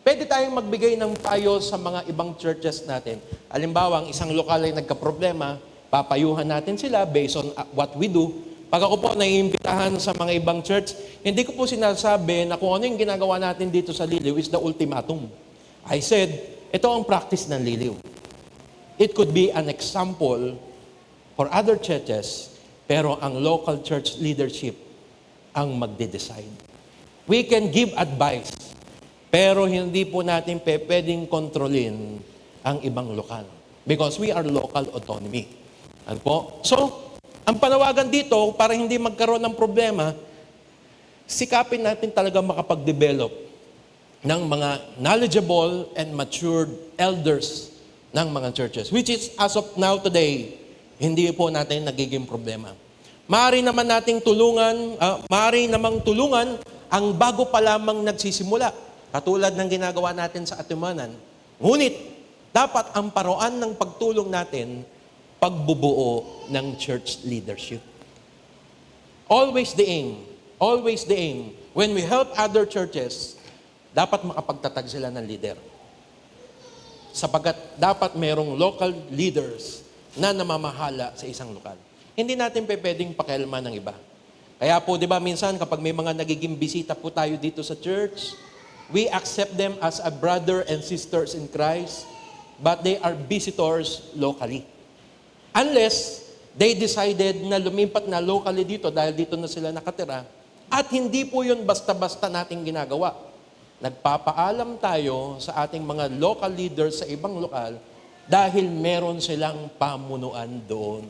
Pwede tayong magbigay ng payo sa mga ibang churches natin. Halimbawa, ang isang lokal ay nagka-problema, papayuhan natin sila based on what we do. Pag ako po naiimbitahan sa mga ibang church, hindi ko po sinasabi na kung ano yung ginagawa natin dito sa Liliw is the ultimatum. I said, ito ang practice ng Liliw. It could be an example for other churches, pero ang local church leadership ang magde-decide. We can give advice, pero hindi po natin pwedeng kontrolin ang ibang lokal. Because we are local autonomy. Ano po? So, ang panawagan dito, para hindi magkaroon ng problema, sikapin natin talaga makapag-develop ng mga knowledgeable and matured elders ng mga churches. Which is, as of now today, hindi po natin nagiging problema. Maaari naman nating maaari namang tulungan ang bago pa lamang nagsisimula. Katulad ng ginagawa natin sa Atimanan. Ngunit, dapat ang paroan ng pagtulong natin, pagbubuo ng church leadership. Always the aim, when we help other churches, dapat makapagtatag sila ng leader. Sapagkat dapat merong local leaders na namamahala sa isang lokal. Hindi natin pwedeng pakialaman ng iba. Kaya po, di ba, minsan kapag may mga nagiging bisita po tayo dito sa church, we accept them as a brother and sisters in Christ, but they are visitors locally. Unless they decided na lumipat na locally dito dahil dito na sila nakatira, at hindi po yun basta-basta nating ginagawa. Nagpapaalam tayo sa ating mga local leaders sa ibang lokal dahil meron silang pamunuan doon.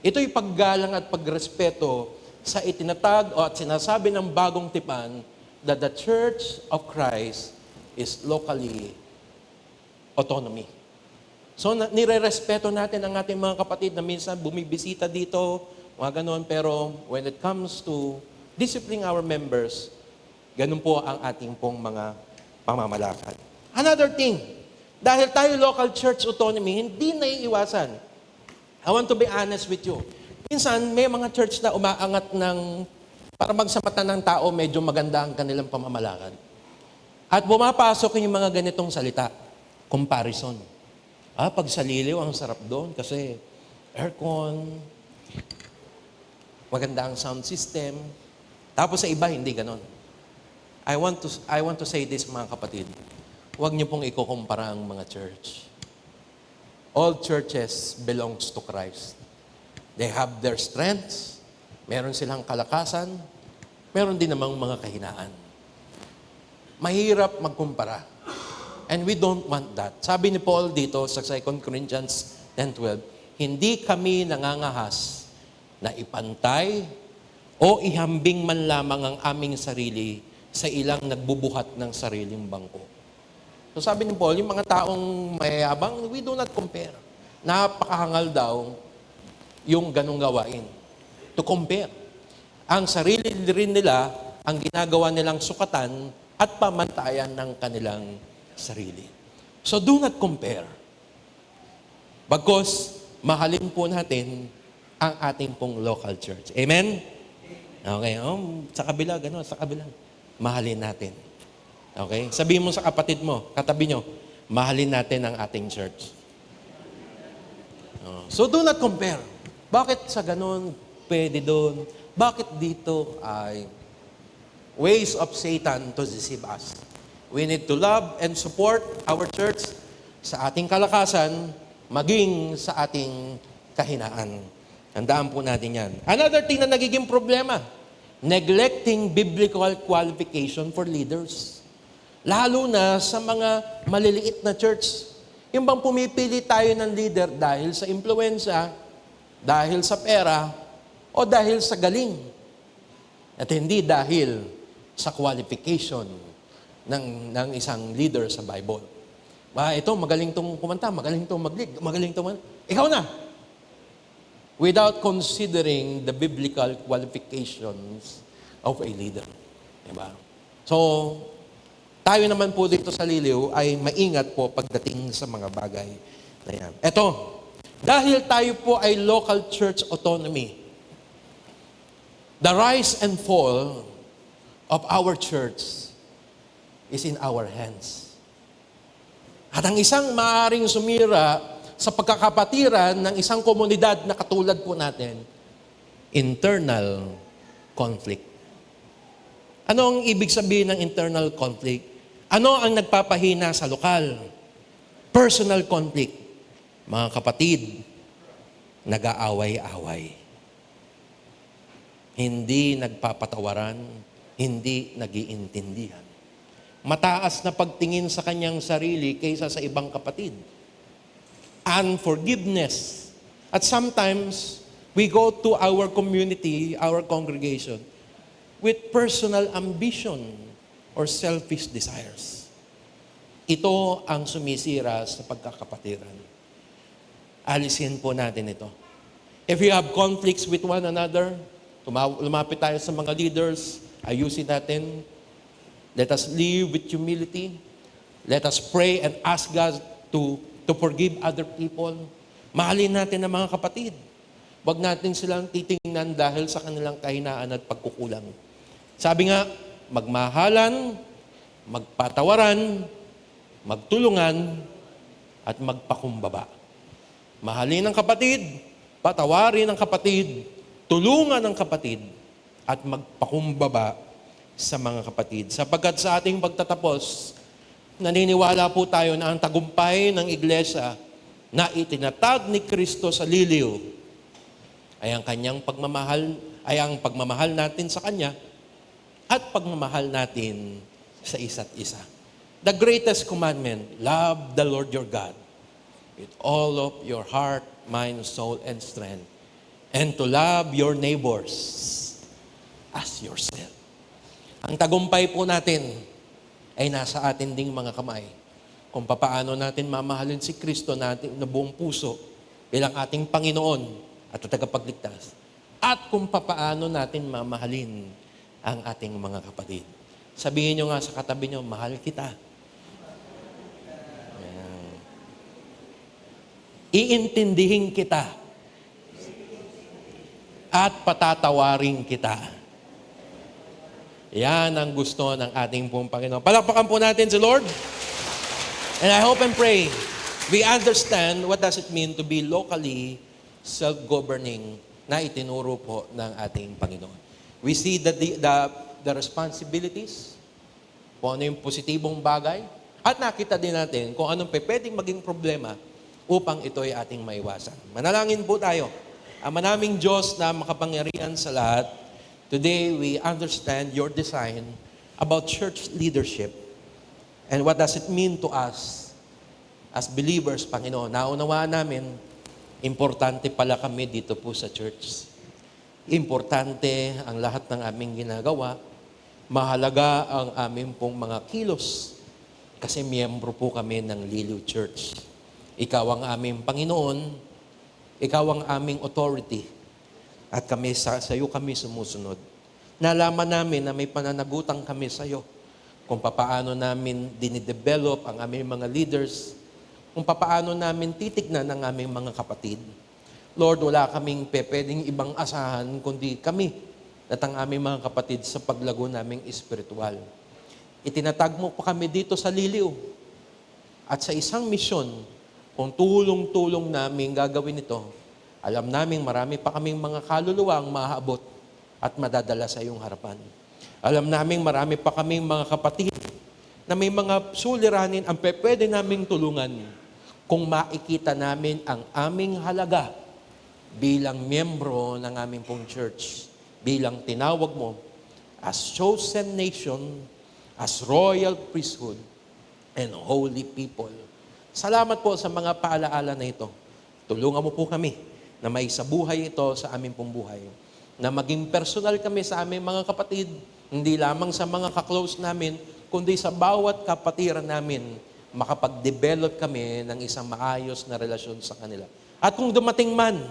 Ito'y paggalang at pagrespeto sa itinatag o at sinasabi ng bagong tipan that the Church of Christ is locally autonomy. So, nire-respeto natin ang ating mga kapatid na minsan bumibisita dito, mga ganon, pero when it comes to disciplining our members, ganun po ang ating pong mga pamamalakad. Another thing, dahil tayo local church autonomy, hindi naiiwasan. I want to be honest with you. Minsan, may mga church na umaangat ng, para magsamata ng tao, medyo maganda ang kanilang pamamalakad. At bumapasok yung mga ganitong salita, comparison. Pag sa Liliw, ang sarap doon kasi aircon, maganda ang sound system. Tapos sa iba, hindi ganon. I want to say this, mga kapatid. Huwag niyo pong ikukumpara ang mga church. All churches belongs to Christ. They have their strengths, meron silang kalakasan, meron din namang mga kahinaan. Mahirap magkumpara. And we don't want that. Sabi ni Paul dito sa 2 Corinthians 10:12, hindi kami nangangahas na ipantay o ihambing man lamang ang aming sarili sa ilang nagbubuhat ng sariling bangko. So sabi ni Paul, yung mga taong mayayabang, we do not compare. Napakahangal daw yung ganong gawain. To compare. Ang sarili rin nila, ang ginagawa nilang sukatan at pamantayan ng kanilang sarili. So do not compare. Bagkus, mahalin po natin ang ating pong local church. Amen? Okay, sa kabila, gano'n, sa kabila. Mahalin natin. Okay? Sabihin mo sa kapatid mo, katabi nyo, mahalin natin ang ating church. So do not compare. Bakit sa ganun, pwede doon? Bakit dito ay ways of Satan to deceive us? We need to love and support our church sa ating kalakasan, maging sa ating kahinaan. Tandaan po natin yan. Another thing na nagiging problema, neglecting biblical qualification for leaders. Lalo na sa mga maliliit na church. Yung bang pumipili tayo ng leader dahil sa impluensya, dahil sa pera, o dahil sa galing. At hindi dahil sa qualification ng isang leader sa Bible. Ito, magaling tong kumanta, magaling tong mag-lead, magaling tong... Ikaw na! Without considering the biblical qualifications of a leader. Diba? So, tayo naman po dito sa Liliw ay maingat po pagdating sa mga bagay na yan. Eto, dahil tayo po ay local church autonomy, the rise and fall of our church is in our hands. At ang isang maaaring sumira sa pagkakapatiran ng isang komunidad na katulad po natin, internal conflict. Ano ang ibig sabihin ng internal conflict? Ano ang nagpapahina sa lokal? Personal conflict. Mga kapatid, nag-aaway-away. Hindi nagpapatawaran, hindi nagiintindihan. Mataas na pagtingin sa kanyang sarili kaysa sa ibang kapatid. Unforgiveness. At sometimes, we go to our community, our congregation, with personal ambition or selfish desires. Ito ang sumisira sa pagkakapatiran. Alisin po natin ito. If you have conflicts with one another, lumapit tayo sa mga leaders, ayusin natin. Let us live with humility. Let us pray and ask God to forgive other people. Mahalin natin ang mga kapatid. Huwag natin silang titingnan dahil sa kanilang kahinaan at pagkukulang. Sabi nga, magmahalan, magpatawaran, magtulungan, at magpakumbaba. Mahalin ang kapatid, patawarin ang kapatid, tulungan ang kapatid, at magpakumbaba sa mga kapatid. Sapagkat sa ating pagtatapos, naniniwala po tayo na ang tagumpay ng iglesia na itinatag ni Kristo sa Liliw ay ang kanyang pagmamahal, ay ang pagmamahal natin sa Kanya at pagmamahal natin sa isa't isa. The greatest commandment, love the Lord your God with all of your heart, mind, soul, and strength, and to love your neighbors as yourself. Ang tagumpay po natin ay nasa atin ding mga kamay. Kung papaano natin mamahalin si Kristo natin na buong puso bilang ating Panginoon at tagapagligtas. At kung papaano natin mamahalin ang ating mga kapatid. Sabihin nyo nga sa katabi nyo, mahal kita. Ayan. Iintindihin kita. At patatawarin kita. Yan ang gusto ng ating pong Panginoon. Palakpakan po natin si Lord. And I hope and pray we understand what does it mean to be locally self-governing na itinuro po ng ating Panginoon. We see that the responsibilities, kung ano yung positibong bagay, at nakita din natin kung anong pwedeng maging problema upang ito ay ating maiwasan. Manalangin po tayo. Ang manaming Diyos na makapangyarihan sa lahat, today we understand your design about church leadership and what does it mean to us as believers, Panginoon. Naunawaan namin, importante pala kami dito po sa church. Importante ang lahat ng aming ginagawa. Mahalaga ang aming pong mga kilos kasi miyembro po kami ng Liliw Church. Ikaw ang aming Panginoon, ikaw ang aming authority, at kami sa iyo kami sumusunod. Nalaman namin na may pananagutan kami sa iyo kung papaano namin dinidevelop ang aming mga leaders, kung papaano namin titignan ang aming mga kapatid. Lord, wala kaming pwedeng ibang asahan kundi kami at ang aming mga kapatid sa paglago naming espiritual. Itinatag mo pa kami dito sa Liliw at sa isang misyon, kung tulong-tulong namin gagawin ito, alam namin marami pa kaming mga kaluluwang maaabot at madadala sa iyong harapan. Alam namin marami pa kaming mga kapatid na may mga suliranin ang pwede naming tulungan kung makikita namin ang aming halaga bilang miyembro ng aming pong church, bilang tinawag mo as chosen nation, as royal priesthood, and holy people. Salamat po sa mga paalaala na ito. Tulungan mo po kami na may sabuhay ito sa aming pong buhay. Na maging personal kami sa aming mga kapatid, hindi lamang sa mga kaklose namin, kundi sa bawat kapatiran namin, makapag-develop kami ng isang maayos na relasyon sa kanila. At kung dumating man,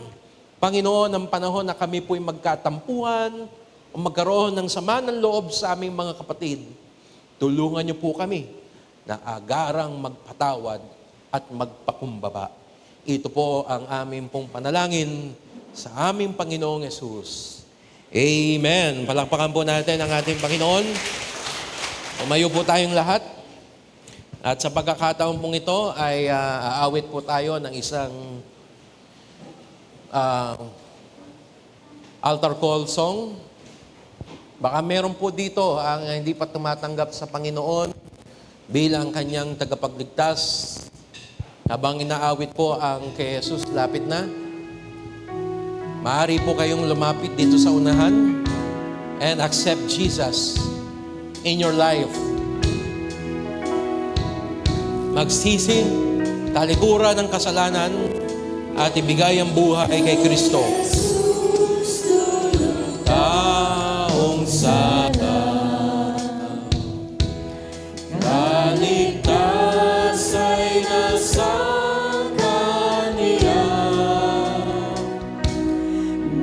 Panginoon, ang panahon na kami po'y magkatampuhan o magkaroon ng sama ng loob sa aming mga kapatid, tulungan niyo po kami na agarang magpatawad at magpakumbaba. Ito po ang aming pong panalangin sa aming Panginoong Yesus. Amen. Palakpakan po natin ang ating Panginoon. Umayo po tayong lahat. At sa pagkakataon pong ito ay aawit po tayo ng isang altar call song. Baka meron po dito ang hindi pa tumatanggap sa Panginoon bilang kanyang tagapagligtas. Habang inaawit po ang kay Jesus, lapit na. Maaari po kayong lumapit dito sa unahan and accept Jesus in your life. Magsisi, talikuran ng kasalanan at ibigay ang buhay kay Kristo. Taong sana, kaligtas ay nasa Kaniya.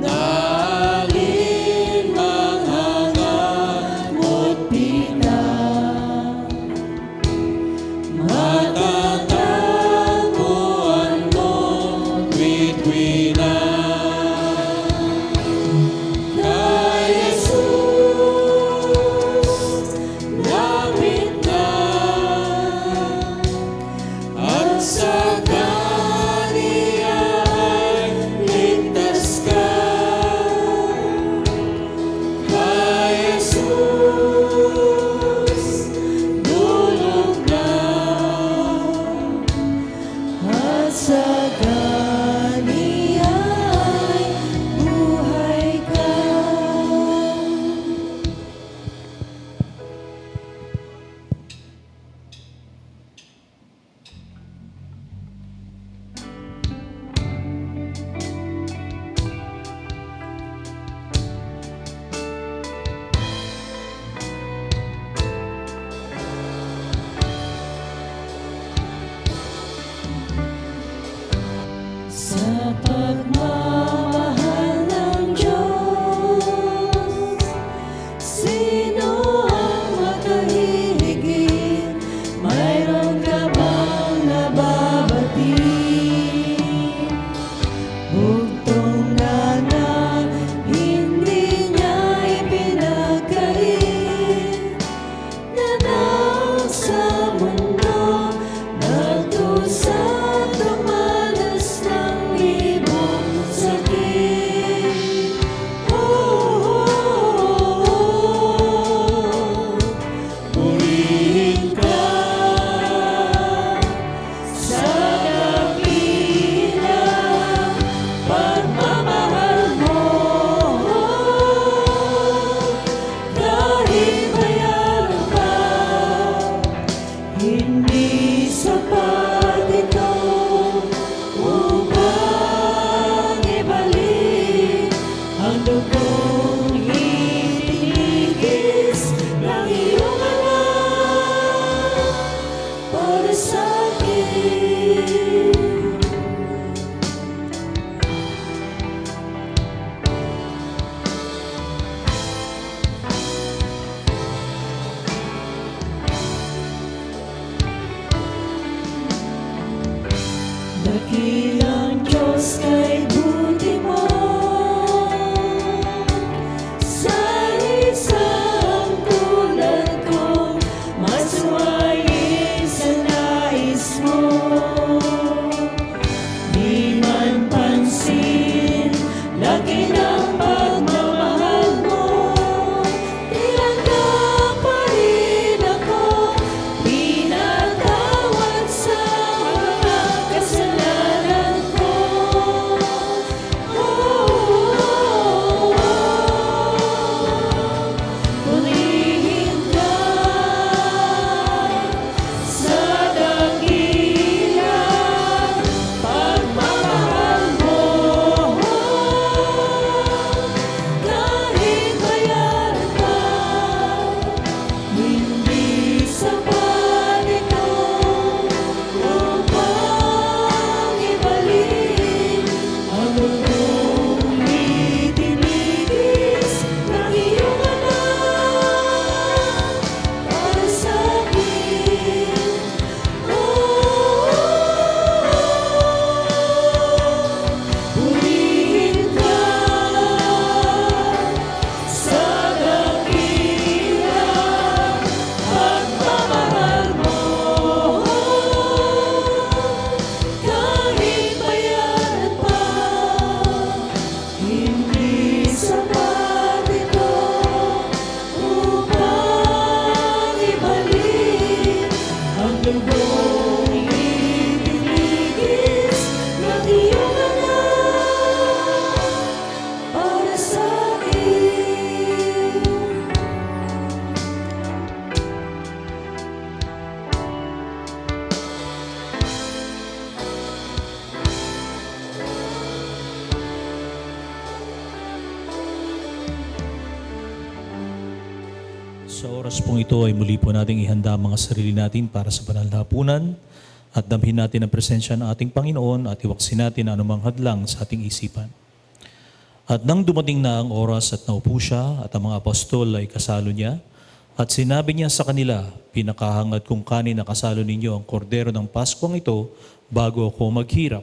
Naalin mang hangat mo't pinag, matatagpuan mo tuwi-tuwi Sa oras pong ito ay muli po nating ihanda ang mga sarili natin para sa banal na hapunan at damhin natin ang presensya ng ating Panginoon at iwaksin natin ang anumang hadlang sa ating isipan. At nang dumating na ang oras at naupo siya at ang mga apostol ay kasalo niya, at sinabi niya sa kanila, pinakahangad kong kanin na kasalo ninyo ang kordero ng Paskwang ito bago ako maghirap.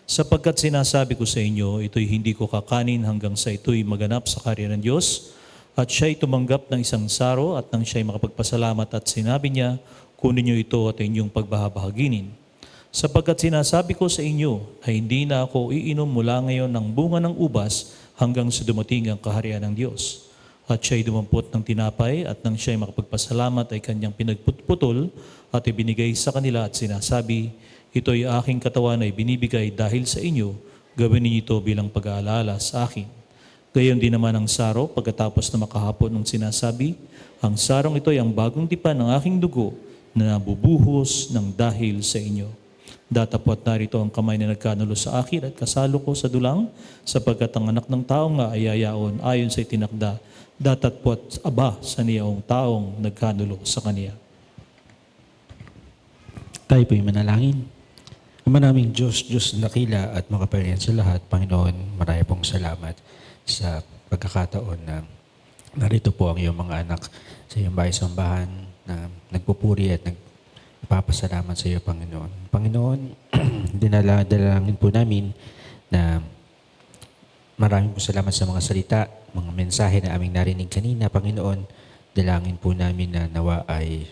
Sapagkat sinasabi ko sa inyo, ito'y hindi ko kakanin hanggang sa ito'y maganap sa karya ng Diyos. At siya'y tumanggap ng isang saro at nang siya'y makapagpasalamat at sinabi niya, kunin niyo ito at inyong pagbahabahaginin. Sapagkat sinasabi ko sa inyo, ay hindi na ako iinom mula ngayon ng bunga ng ubas hanggang sa dumating ang kaharian ng Diyos. At siya'y dumampot ng tinapay at nang siya'y makapagpasalamat ay kanyang pinagputputol at ibinigay sa kanila at sinasabi, ito'y aking katawan ay binibigay dahil sa inyo, gawin ninyo ito bilang pag-aalala sa akin. Gayon din naman ang saro pagkatapos na makahapon ng sinasabi, ang sarong ito ay ang bagong tipan ng aking dugo na nabubuhos ng dahil sa inyo. Datapwat narito ang kamay na nagkanulo sa akin at kasalo ko sa dulang, sapagkat ang anak ng tao nga ay yayaon ayon sa itinakda, datatpwat aba sa niyaong taong nagkanulo sa kaniya. Tayo po'y manalangin. Ama naming Diyos, Diyos na dakila at makapangyarihan sa lahat, Panginoon, marami pong salamat sa pagkakataon na narito po ang iyong mga anak sa iyong bahay-sambahan na nagpupuri at nagpapasalamat sa iyo, Panginoon. Panginoon, dinalangin po namin na maraming po salamat sa mga salita, mga mensahe na aming narinig kanina, Panginoon. Dalangin po namin na nawa ay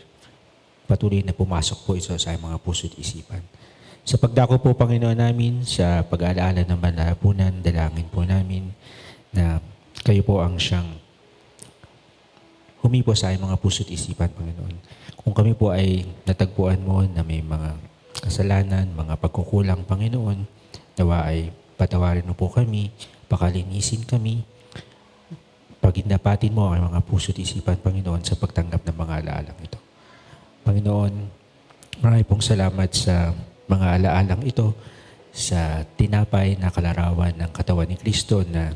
patuloy na pumasok po ito sa mga puso at isipan. Sa pagdako po, Panginoon namin, sa pag-aalaala ng malapunan, dalangin po namin na kayo po ang siyang humipo sa aming mga puso at isipan, Panginoon. Kung kami po ay natagpuan mo na may mga kasalanan, mga pagkukulang, Panginoon, nawa ay patawarin mo po kami, pakalinisin kami, pagindapatin mo ang mga puso at isipan, Panginoon, sa pagtanggap ng mga alaalang ito. Panginoon, marami pong salamat sa mga alaalang ito, sa tinapay na kalarawan ng katawan ni Kristo na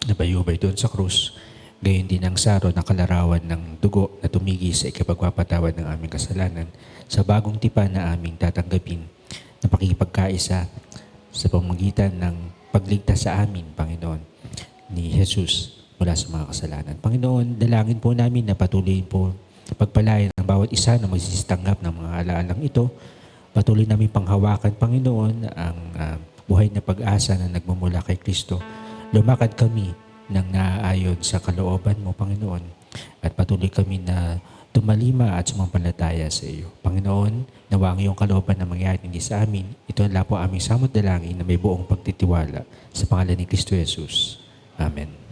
nabayubay doon sa krus. Gayon din ang saro na kalarawan ng dugo na tumigi sa ikapagpapatawad ng aming kasalanan sa bagong tipan na aming tatanggapin na pakikipagkaisa sa pamamagitan ng pagligtas sa amin, Panginoon, ni Jesus mula sa mga kasalanan. Panginoon, dalangin po namin na patuloy po pagpalain ng bawat isa na magsisitanggap ng mga alaalang ito. Patuloy namin panghawakan, Panginoon, ang buhay na pag-asa na nagmumula kay Kristo. Lumakad kami ng naaayon sa kalooban mo, Panginoon, at patuloy kami na tumalima at sumampalataya sa iyo. Panginoon, nawa ang iyong kalooban na mangyari hindi sa amin. Ito ang lapo aming samot dalangin na may buong pagtitiwala sa pangalan ni Kristo Jesus. Amen.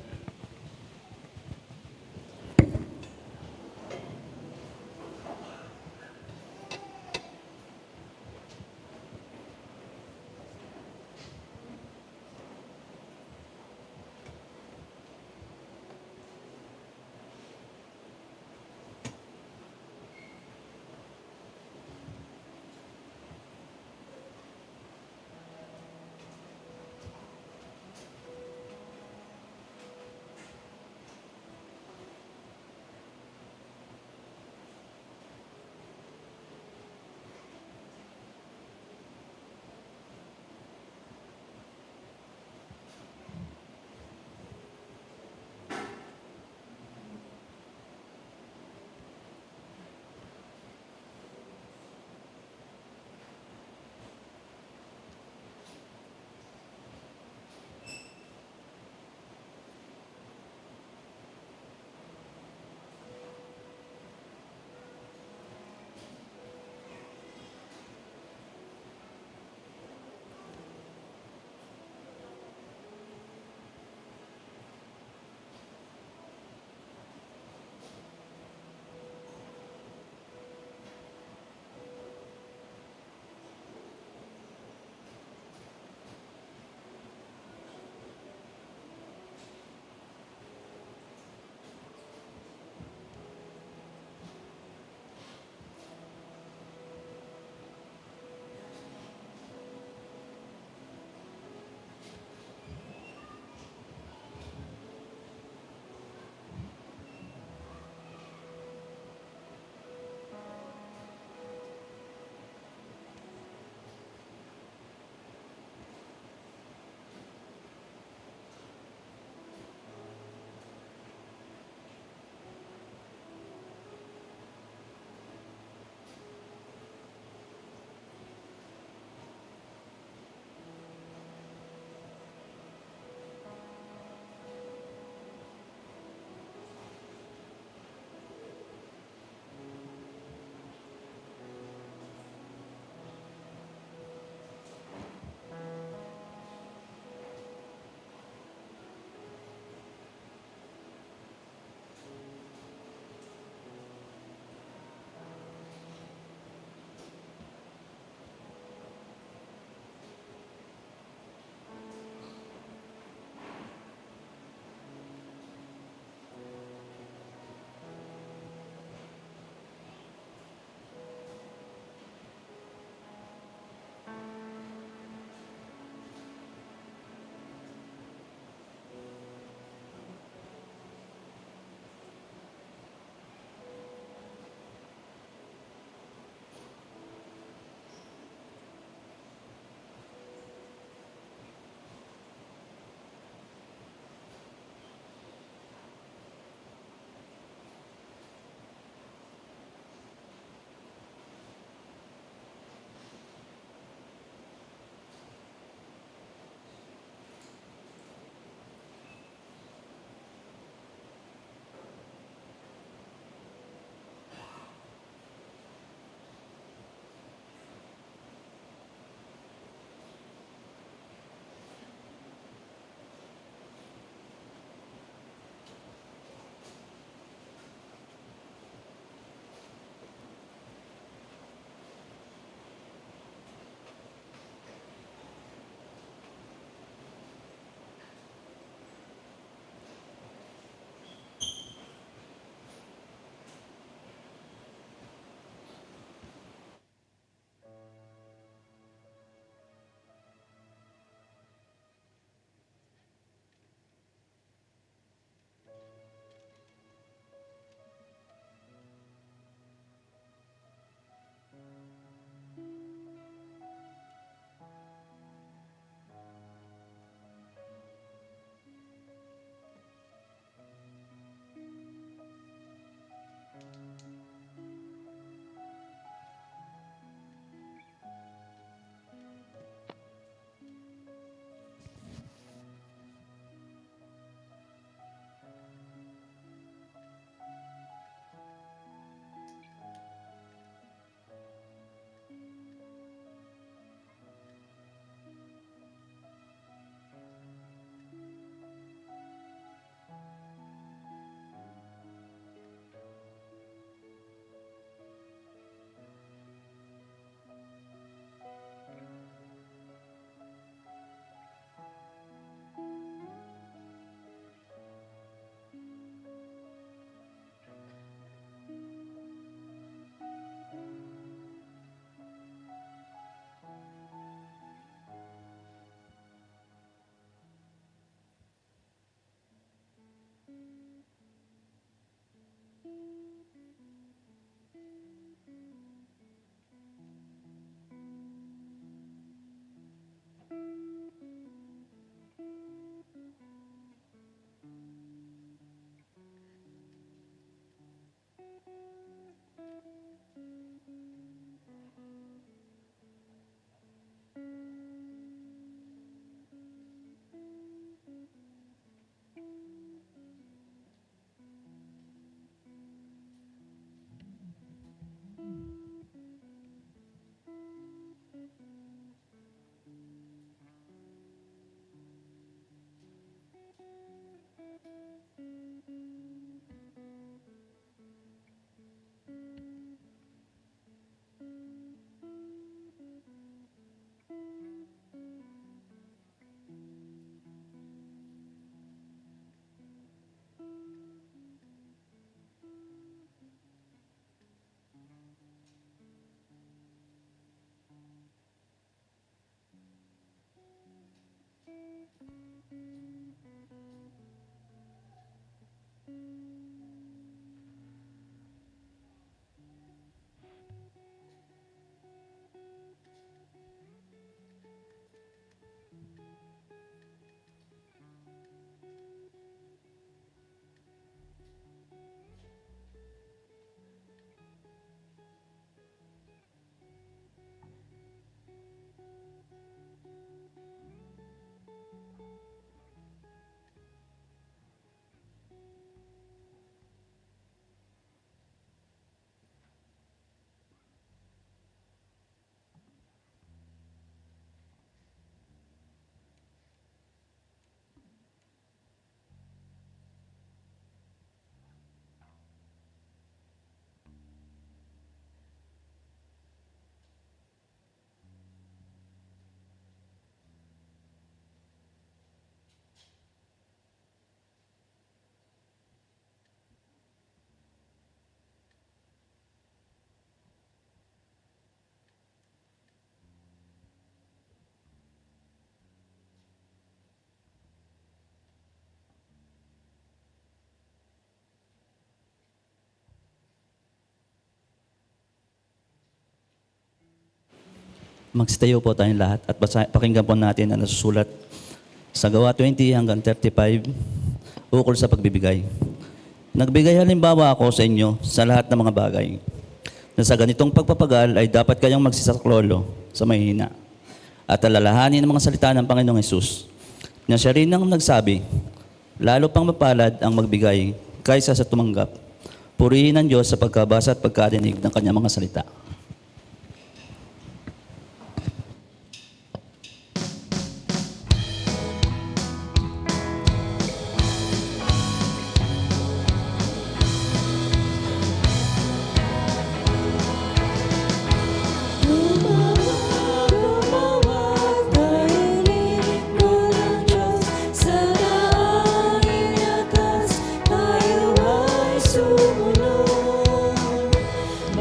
Magstayo po tayong lahat at pakinggan po natin ang nasusulat sa Gawa 20 hanggang 35 ukol sa pagbibigay. Nagbigay halimbawa ako sa inyo sa lahat ng mga bagay na sa ganitong pagpapagal ay dapat kayong magsisaklolo sa mahina at alalahanin ang mga salita ng Panginoong Hesus na siya rin ang nagsabi, lalo pang mapalad ang magbigay kaysa sa tumanggap. Purihin ang Diyos sa pagkabasa at pagkarinig ng kanyang mga salita.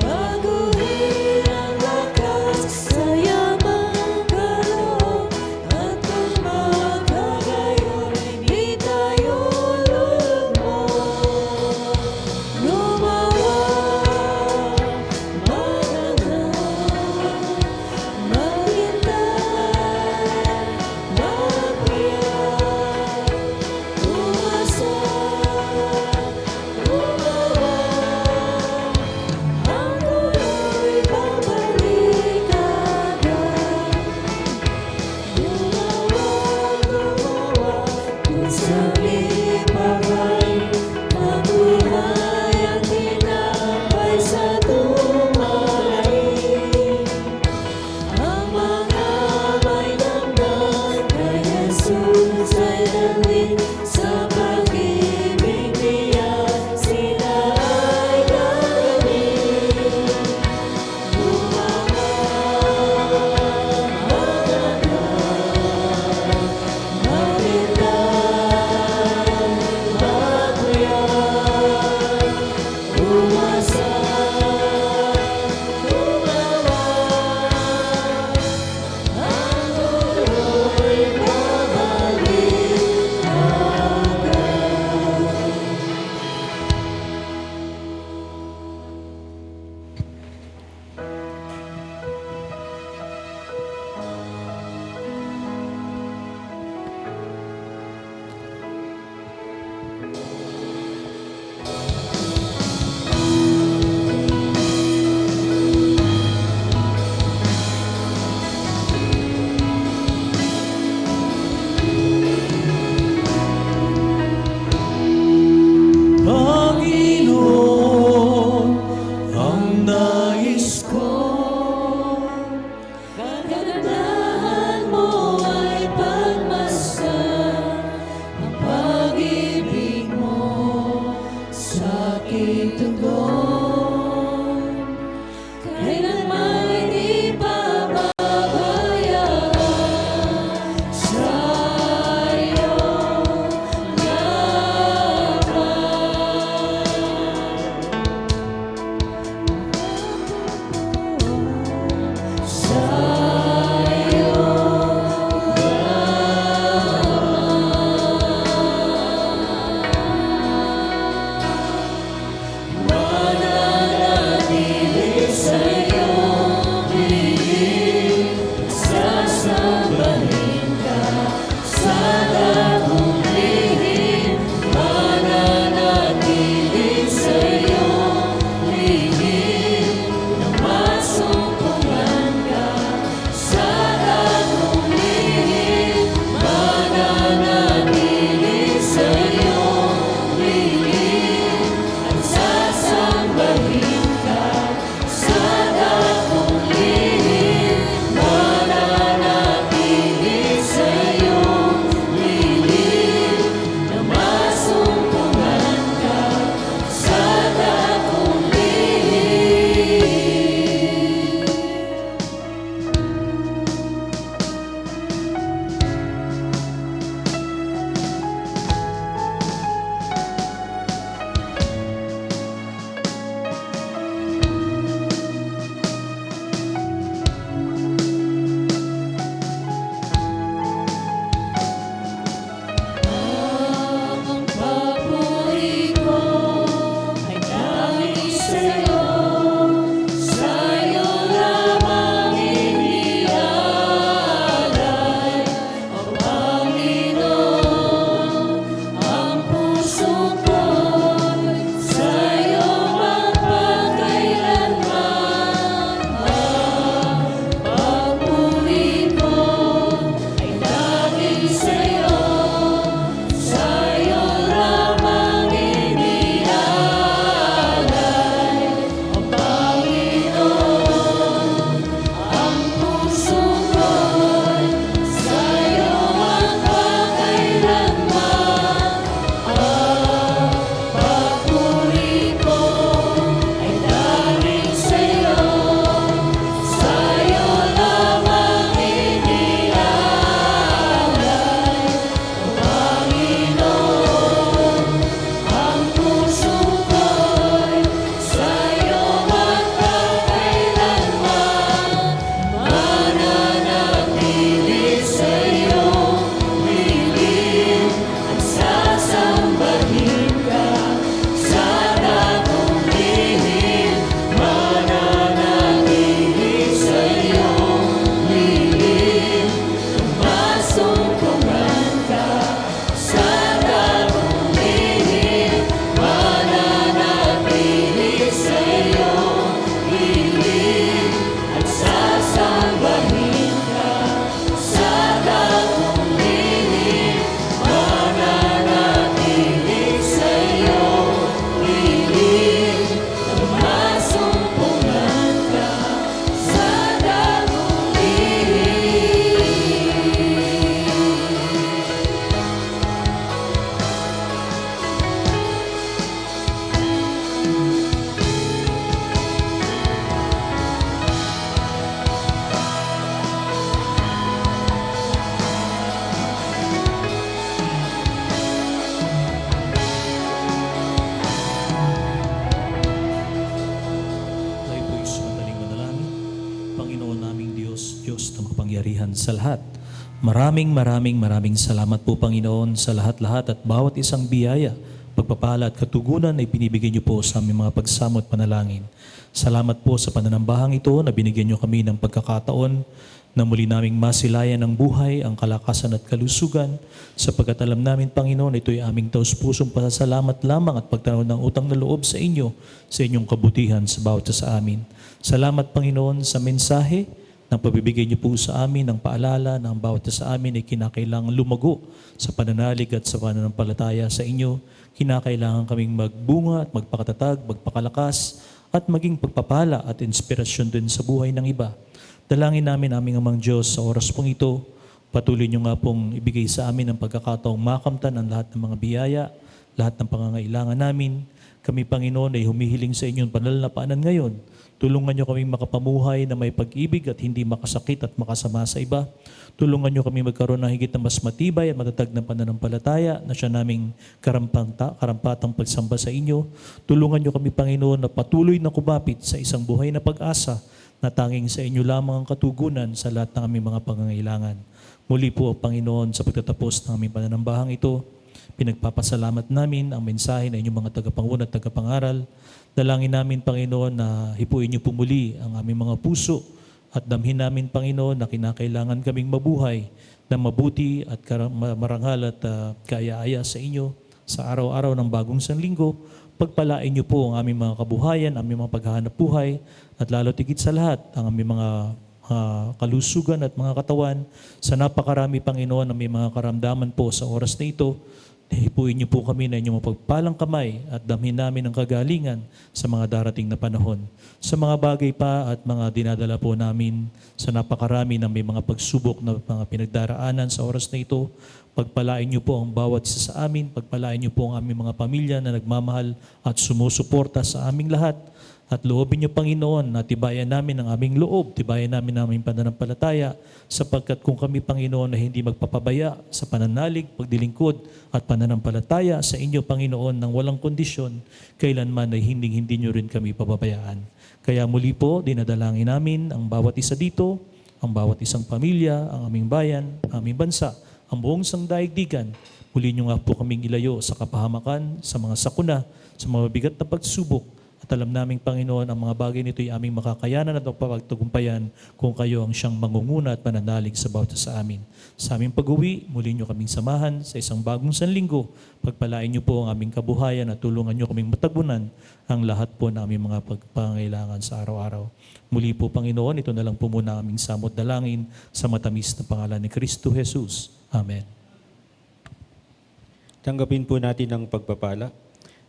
Baguhin tayo'y madaling manalangin. Panginoon naming Diyos, Diyos na makapangyarihan sa lahat. Maraming salamat po Panginoon sa lahat-lahat at bawat isang biyaya, pagpapala at katugunan ay binibigay niyo po sa aming mga pagsamo at panalangin. Salamat po sa pananambahang ito na binigyan niyo kami ng pagkakataon na muli naming masilayan ang buhay, ang kalakasan at kalusugan, sapagkat alam namin, Panginoon, ito'y aming taus-pusong pasasalamat lamang at pagtanaw ng utang na loob sa inyo, sa inyong kabutihan sa bawat isa sa amin. Salamat, Panginoon, sa mensahe ng pabibigay niyo po sa amin, ng paalala na ang bawat isa sa amin ay kinakailangan lumago sa pananalig at sa pananampalataya sa inyo. Kinakailangan kaming magbunga at magpakatatag, magpakalakas, at maging pagpapala at inspirasyon din sa buhay ng iba. Dalangin namin aming Amang Diyos sa oras pong ito, patuloy niyo nga pong ibigay sa amin ang pagkakataong makamtan ang lahat ng mga biyaya, lahat ng pangangailangan namin. Kami, Panginoon, ay humihiling sa inyong banal na paanan ngayon. Tulungan niyo kaming makapamuhay na may pag-ibig at hindi makasakit at makasama sa iba. Tulungan niyo kami magkaroon ng higit na mas matibay at matatag na pananampalataya na siya naming karampatang pagsamba sa inyo. Tulungan niyo kami, Panginoon, na patuloy na kumapit sa isang buhay na pag-asa na tanging sa inyo lamang ang katugunan sa lahat ng aming mga pangangailangan. Muli po, Panginoon, sa pagtatapos ng aming pananambahang ito, pinagpapasalamat namin ang mensahe ng inyong mga tagapanguna at tagapangaral. Dalangin namin, Panginoon, na hipuin niyo po muli ang aming mga puso at damhin namin, Panginoon, na kinakailangan kaming mabuhay na mabuti at marangal at kaaya-aya sa inyo sa araw-araw ng bagong sanlinggo. Pagpalain niyo po ang aming mga kabuhayan, aming mga paghahanap buhay, at lalo tigit sa lahat, ang aming mga kalusugan at mga katawan. Sa napakarami, Panginoon, ang may mga karamdaman po sa oras na ito, hipuin niyo po kami na inyong mapagpalang kamay at damhin namin ang kagalingan sa mga darating na panahon. Sa mga bagay pa at mga dinadala po namin sa napakarami ng may mga pagsubok na mga pinagdaraanan sa oras na ito, pagpalain niyo po ang bawat isa sa amin, pagpalain niyo po ang aming mga pamilya na nagmamahal at sumusuporta sa aming lahat. At loobin niyo, Panginoon, na tibayan namin ang aming loob, tibayan namin ang aming pananampalataya, sapagkat kung kami, Panginoon, na hindi magpapabaya sa pananalig, pagdilingkod at pananampalataya sa inyo, Panginoon, ng walang kondisyon, kailanman ay hindi niyo rin kami pababayaan. Kaya muli po, dinadalangin namin ang bawat isa dito, ang bawat isang pamilya, ang aming bayan, ang aming bansa, ang buong sangdaigdigan. Muli niyo nga po kaming ilayo sa kapahamakan, sa mga sakuna, sa mga bigat na pagsubok. At alam namin, Panginoon, ang mga bagay nito ay aming makakayanan at mapapagtagumpayan kung kayo ang siyang mangunguna at pananalig sa bawat sa amin. Sa aming pag-uwi, muli niyo kaming samahan sa isang bagong sanlinggo. Pagpalain niyo po ang aming kabuhayan at tulungan niyo kaming matagunan ang lahat po ng aming mga pangangailangan sa araw-araw. Muli po, Panginoon, ito na lang po muna ang aming samot dalangin sa matamis na pangalan ni Kristo Jesus. Amen. Tanggapin po natin ang pagpapala.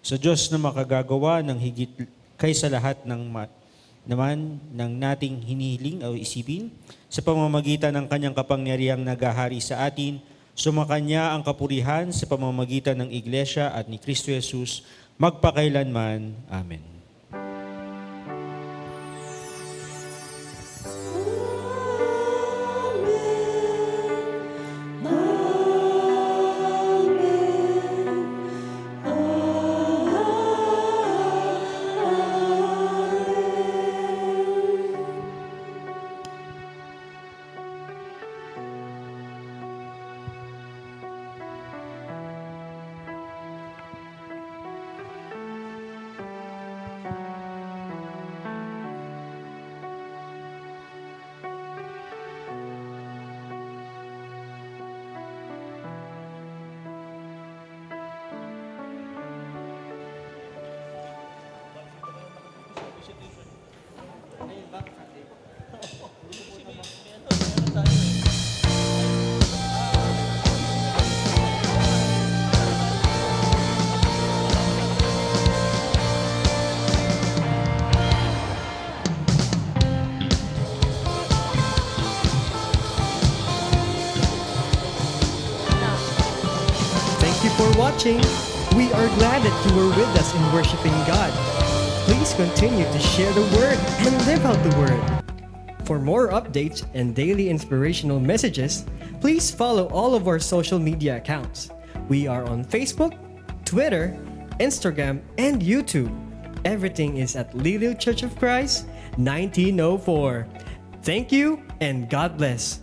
Sa Diyos na makagagawa ng higit kaysa lahat naman ng nating hinihiling o isipin, sa pamamagitan ng kanyang kapangyarihang nagahari sa atin, sumakanya ang kapurihan sa pamamagitan ng Iglesia at ni Kristo Jesus, magpakailanman. Amen. Thank you for watching. We are glad that you were with us in worshiping God. Please continue to share the word and live out the word. For more updates and daily inspirational messages, please follow all of our social media accounts. We are on Facebook, Twitter, Instagram, and YouTube. Everything is at Liliw Church of Christ, 1904. Thank you and God bless.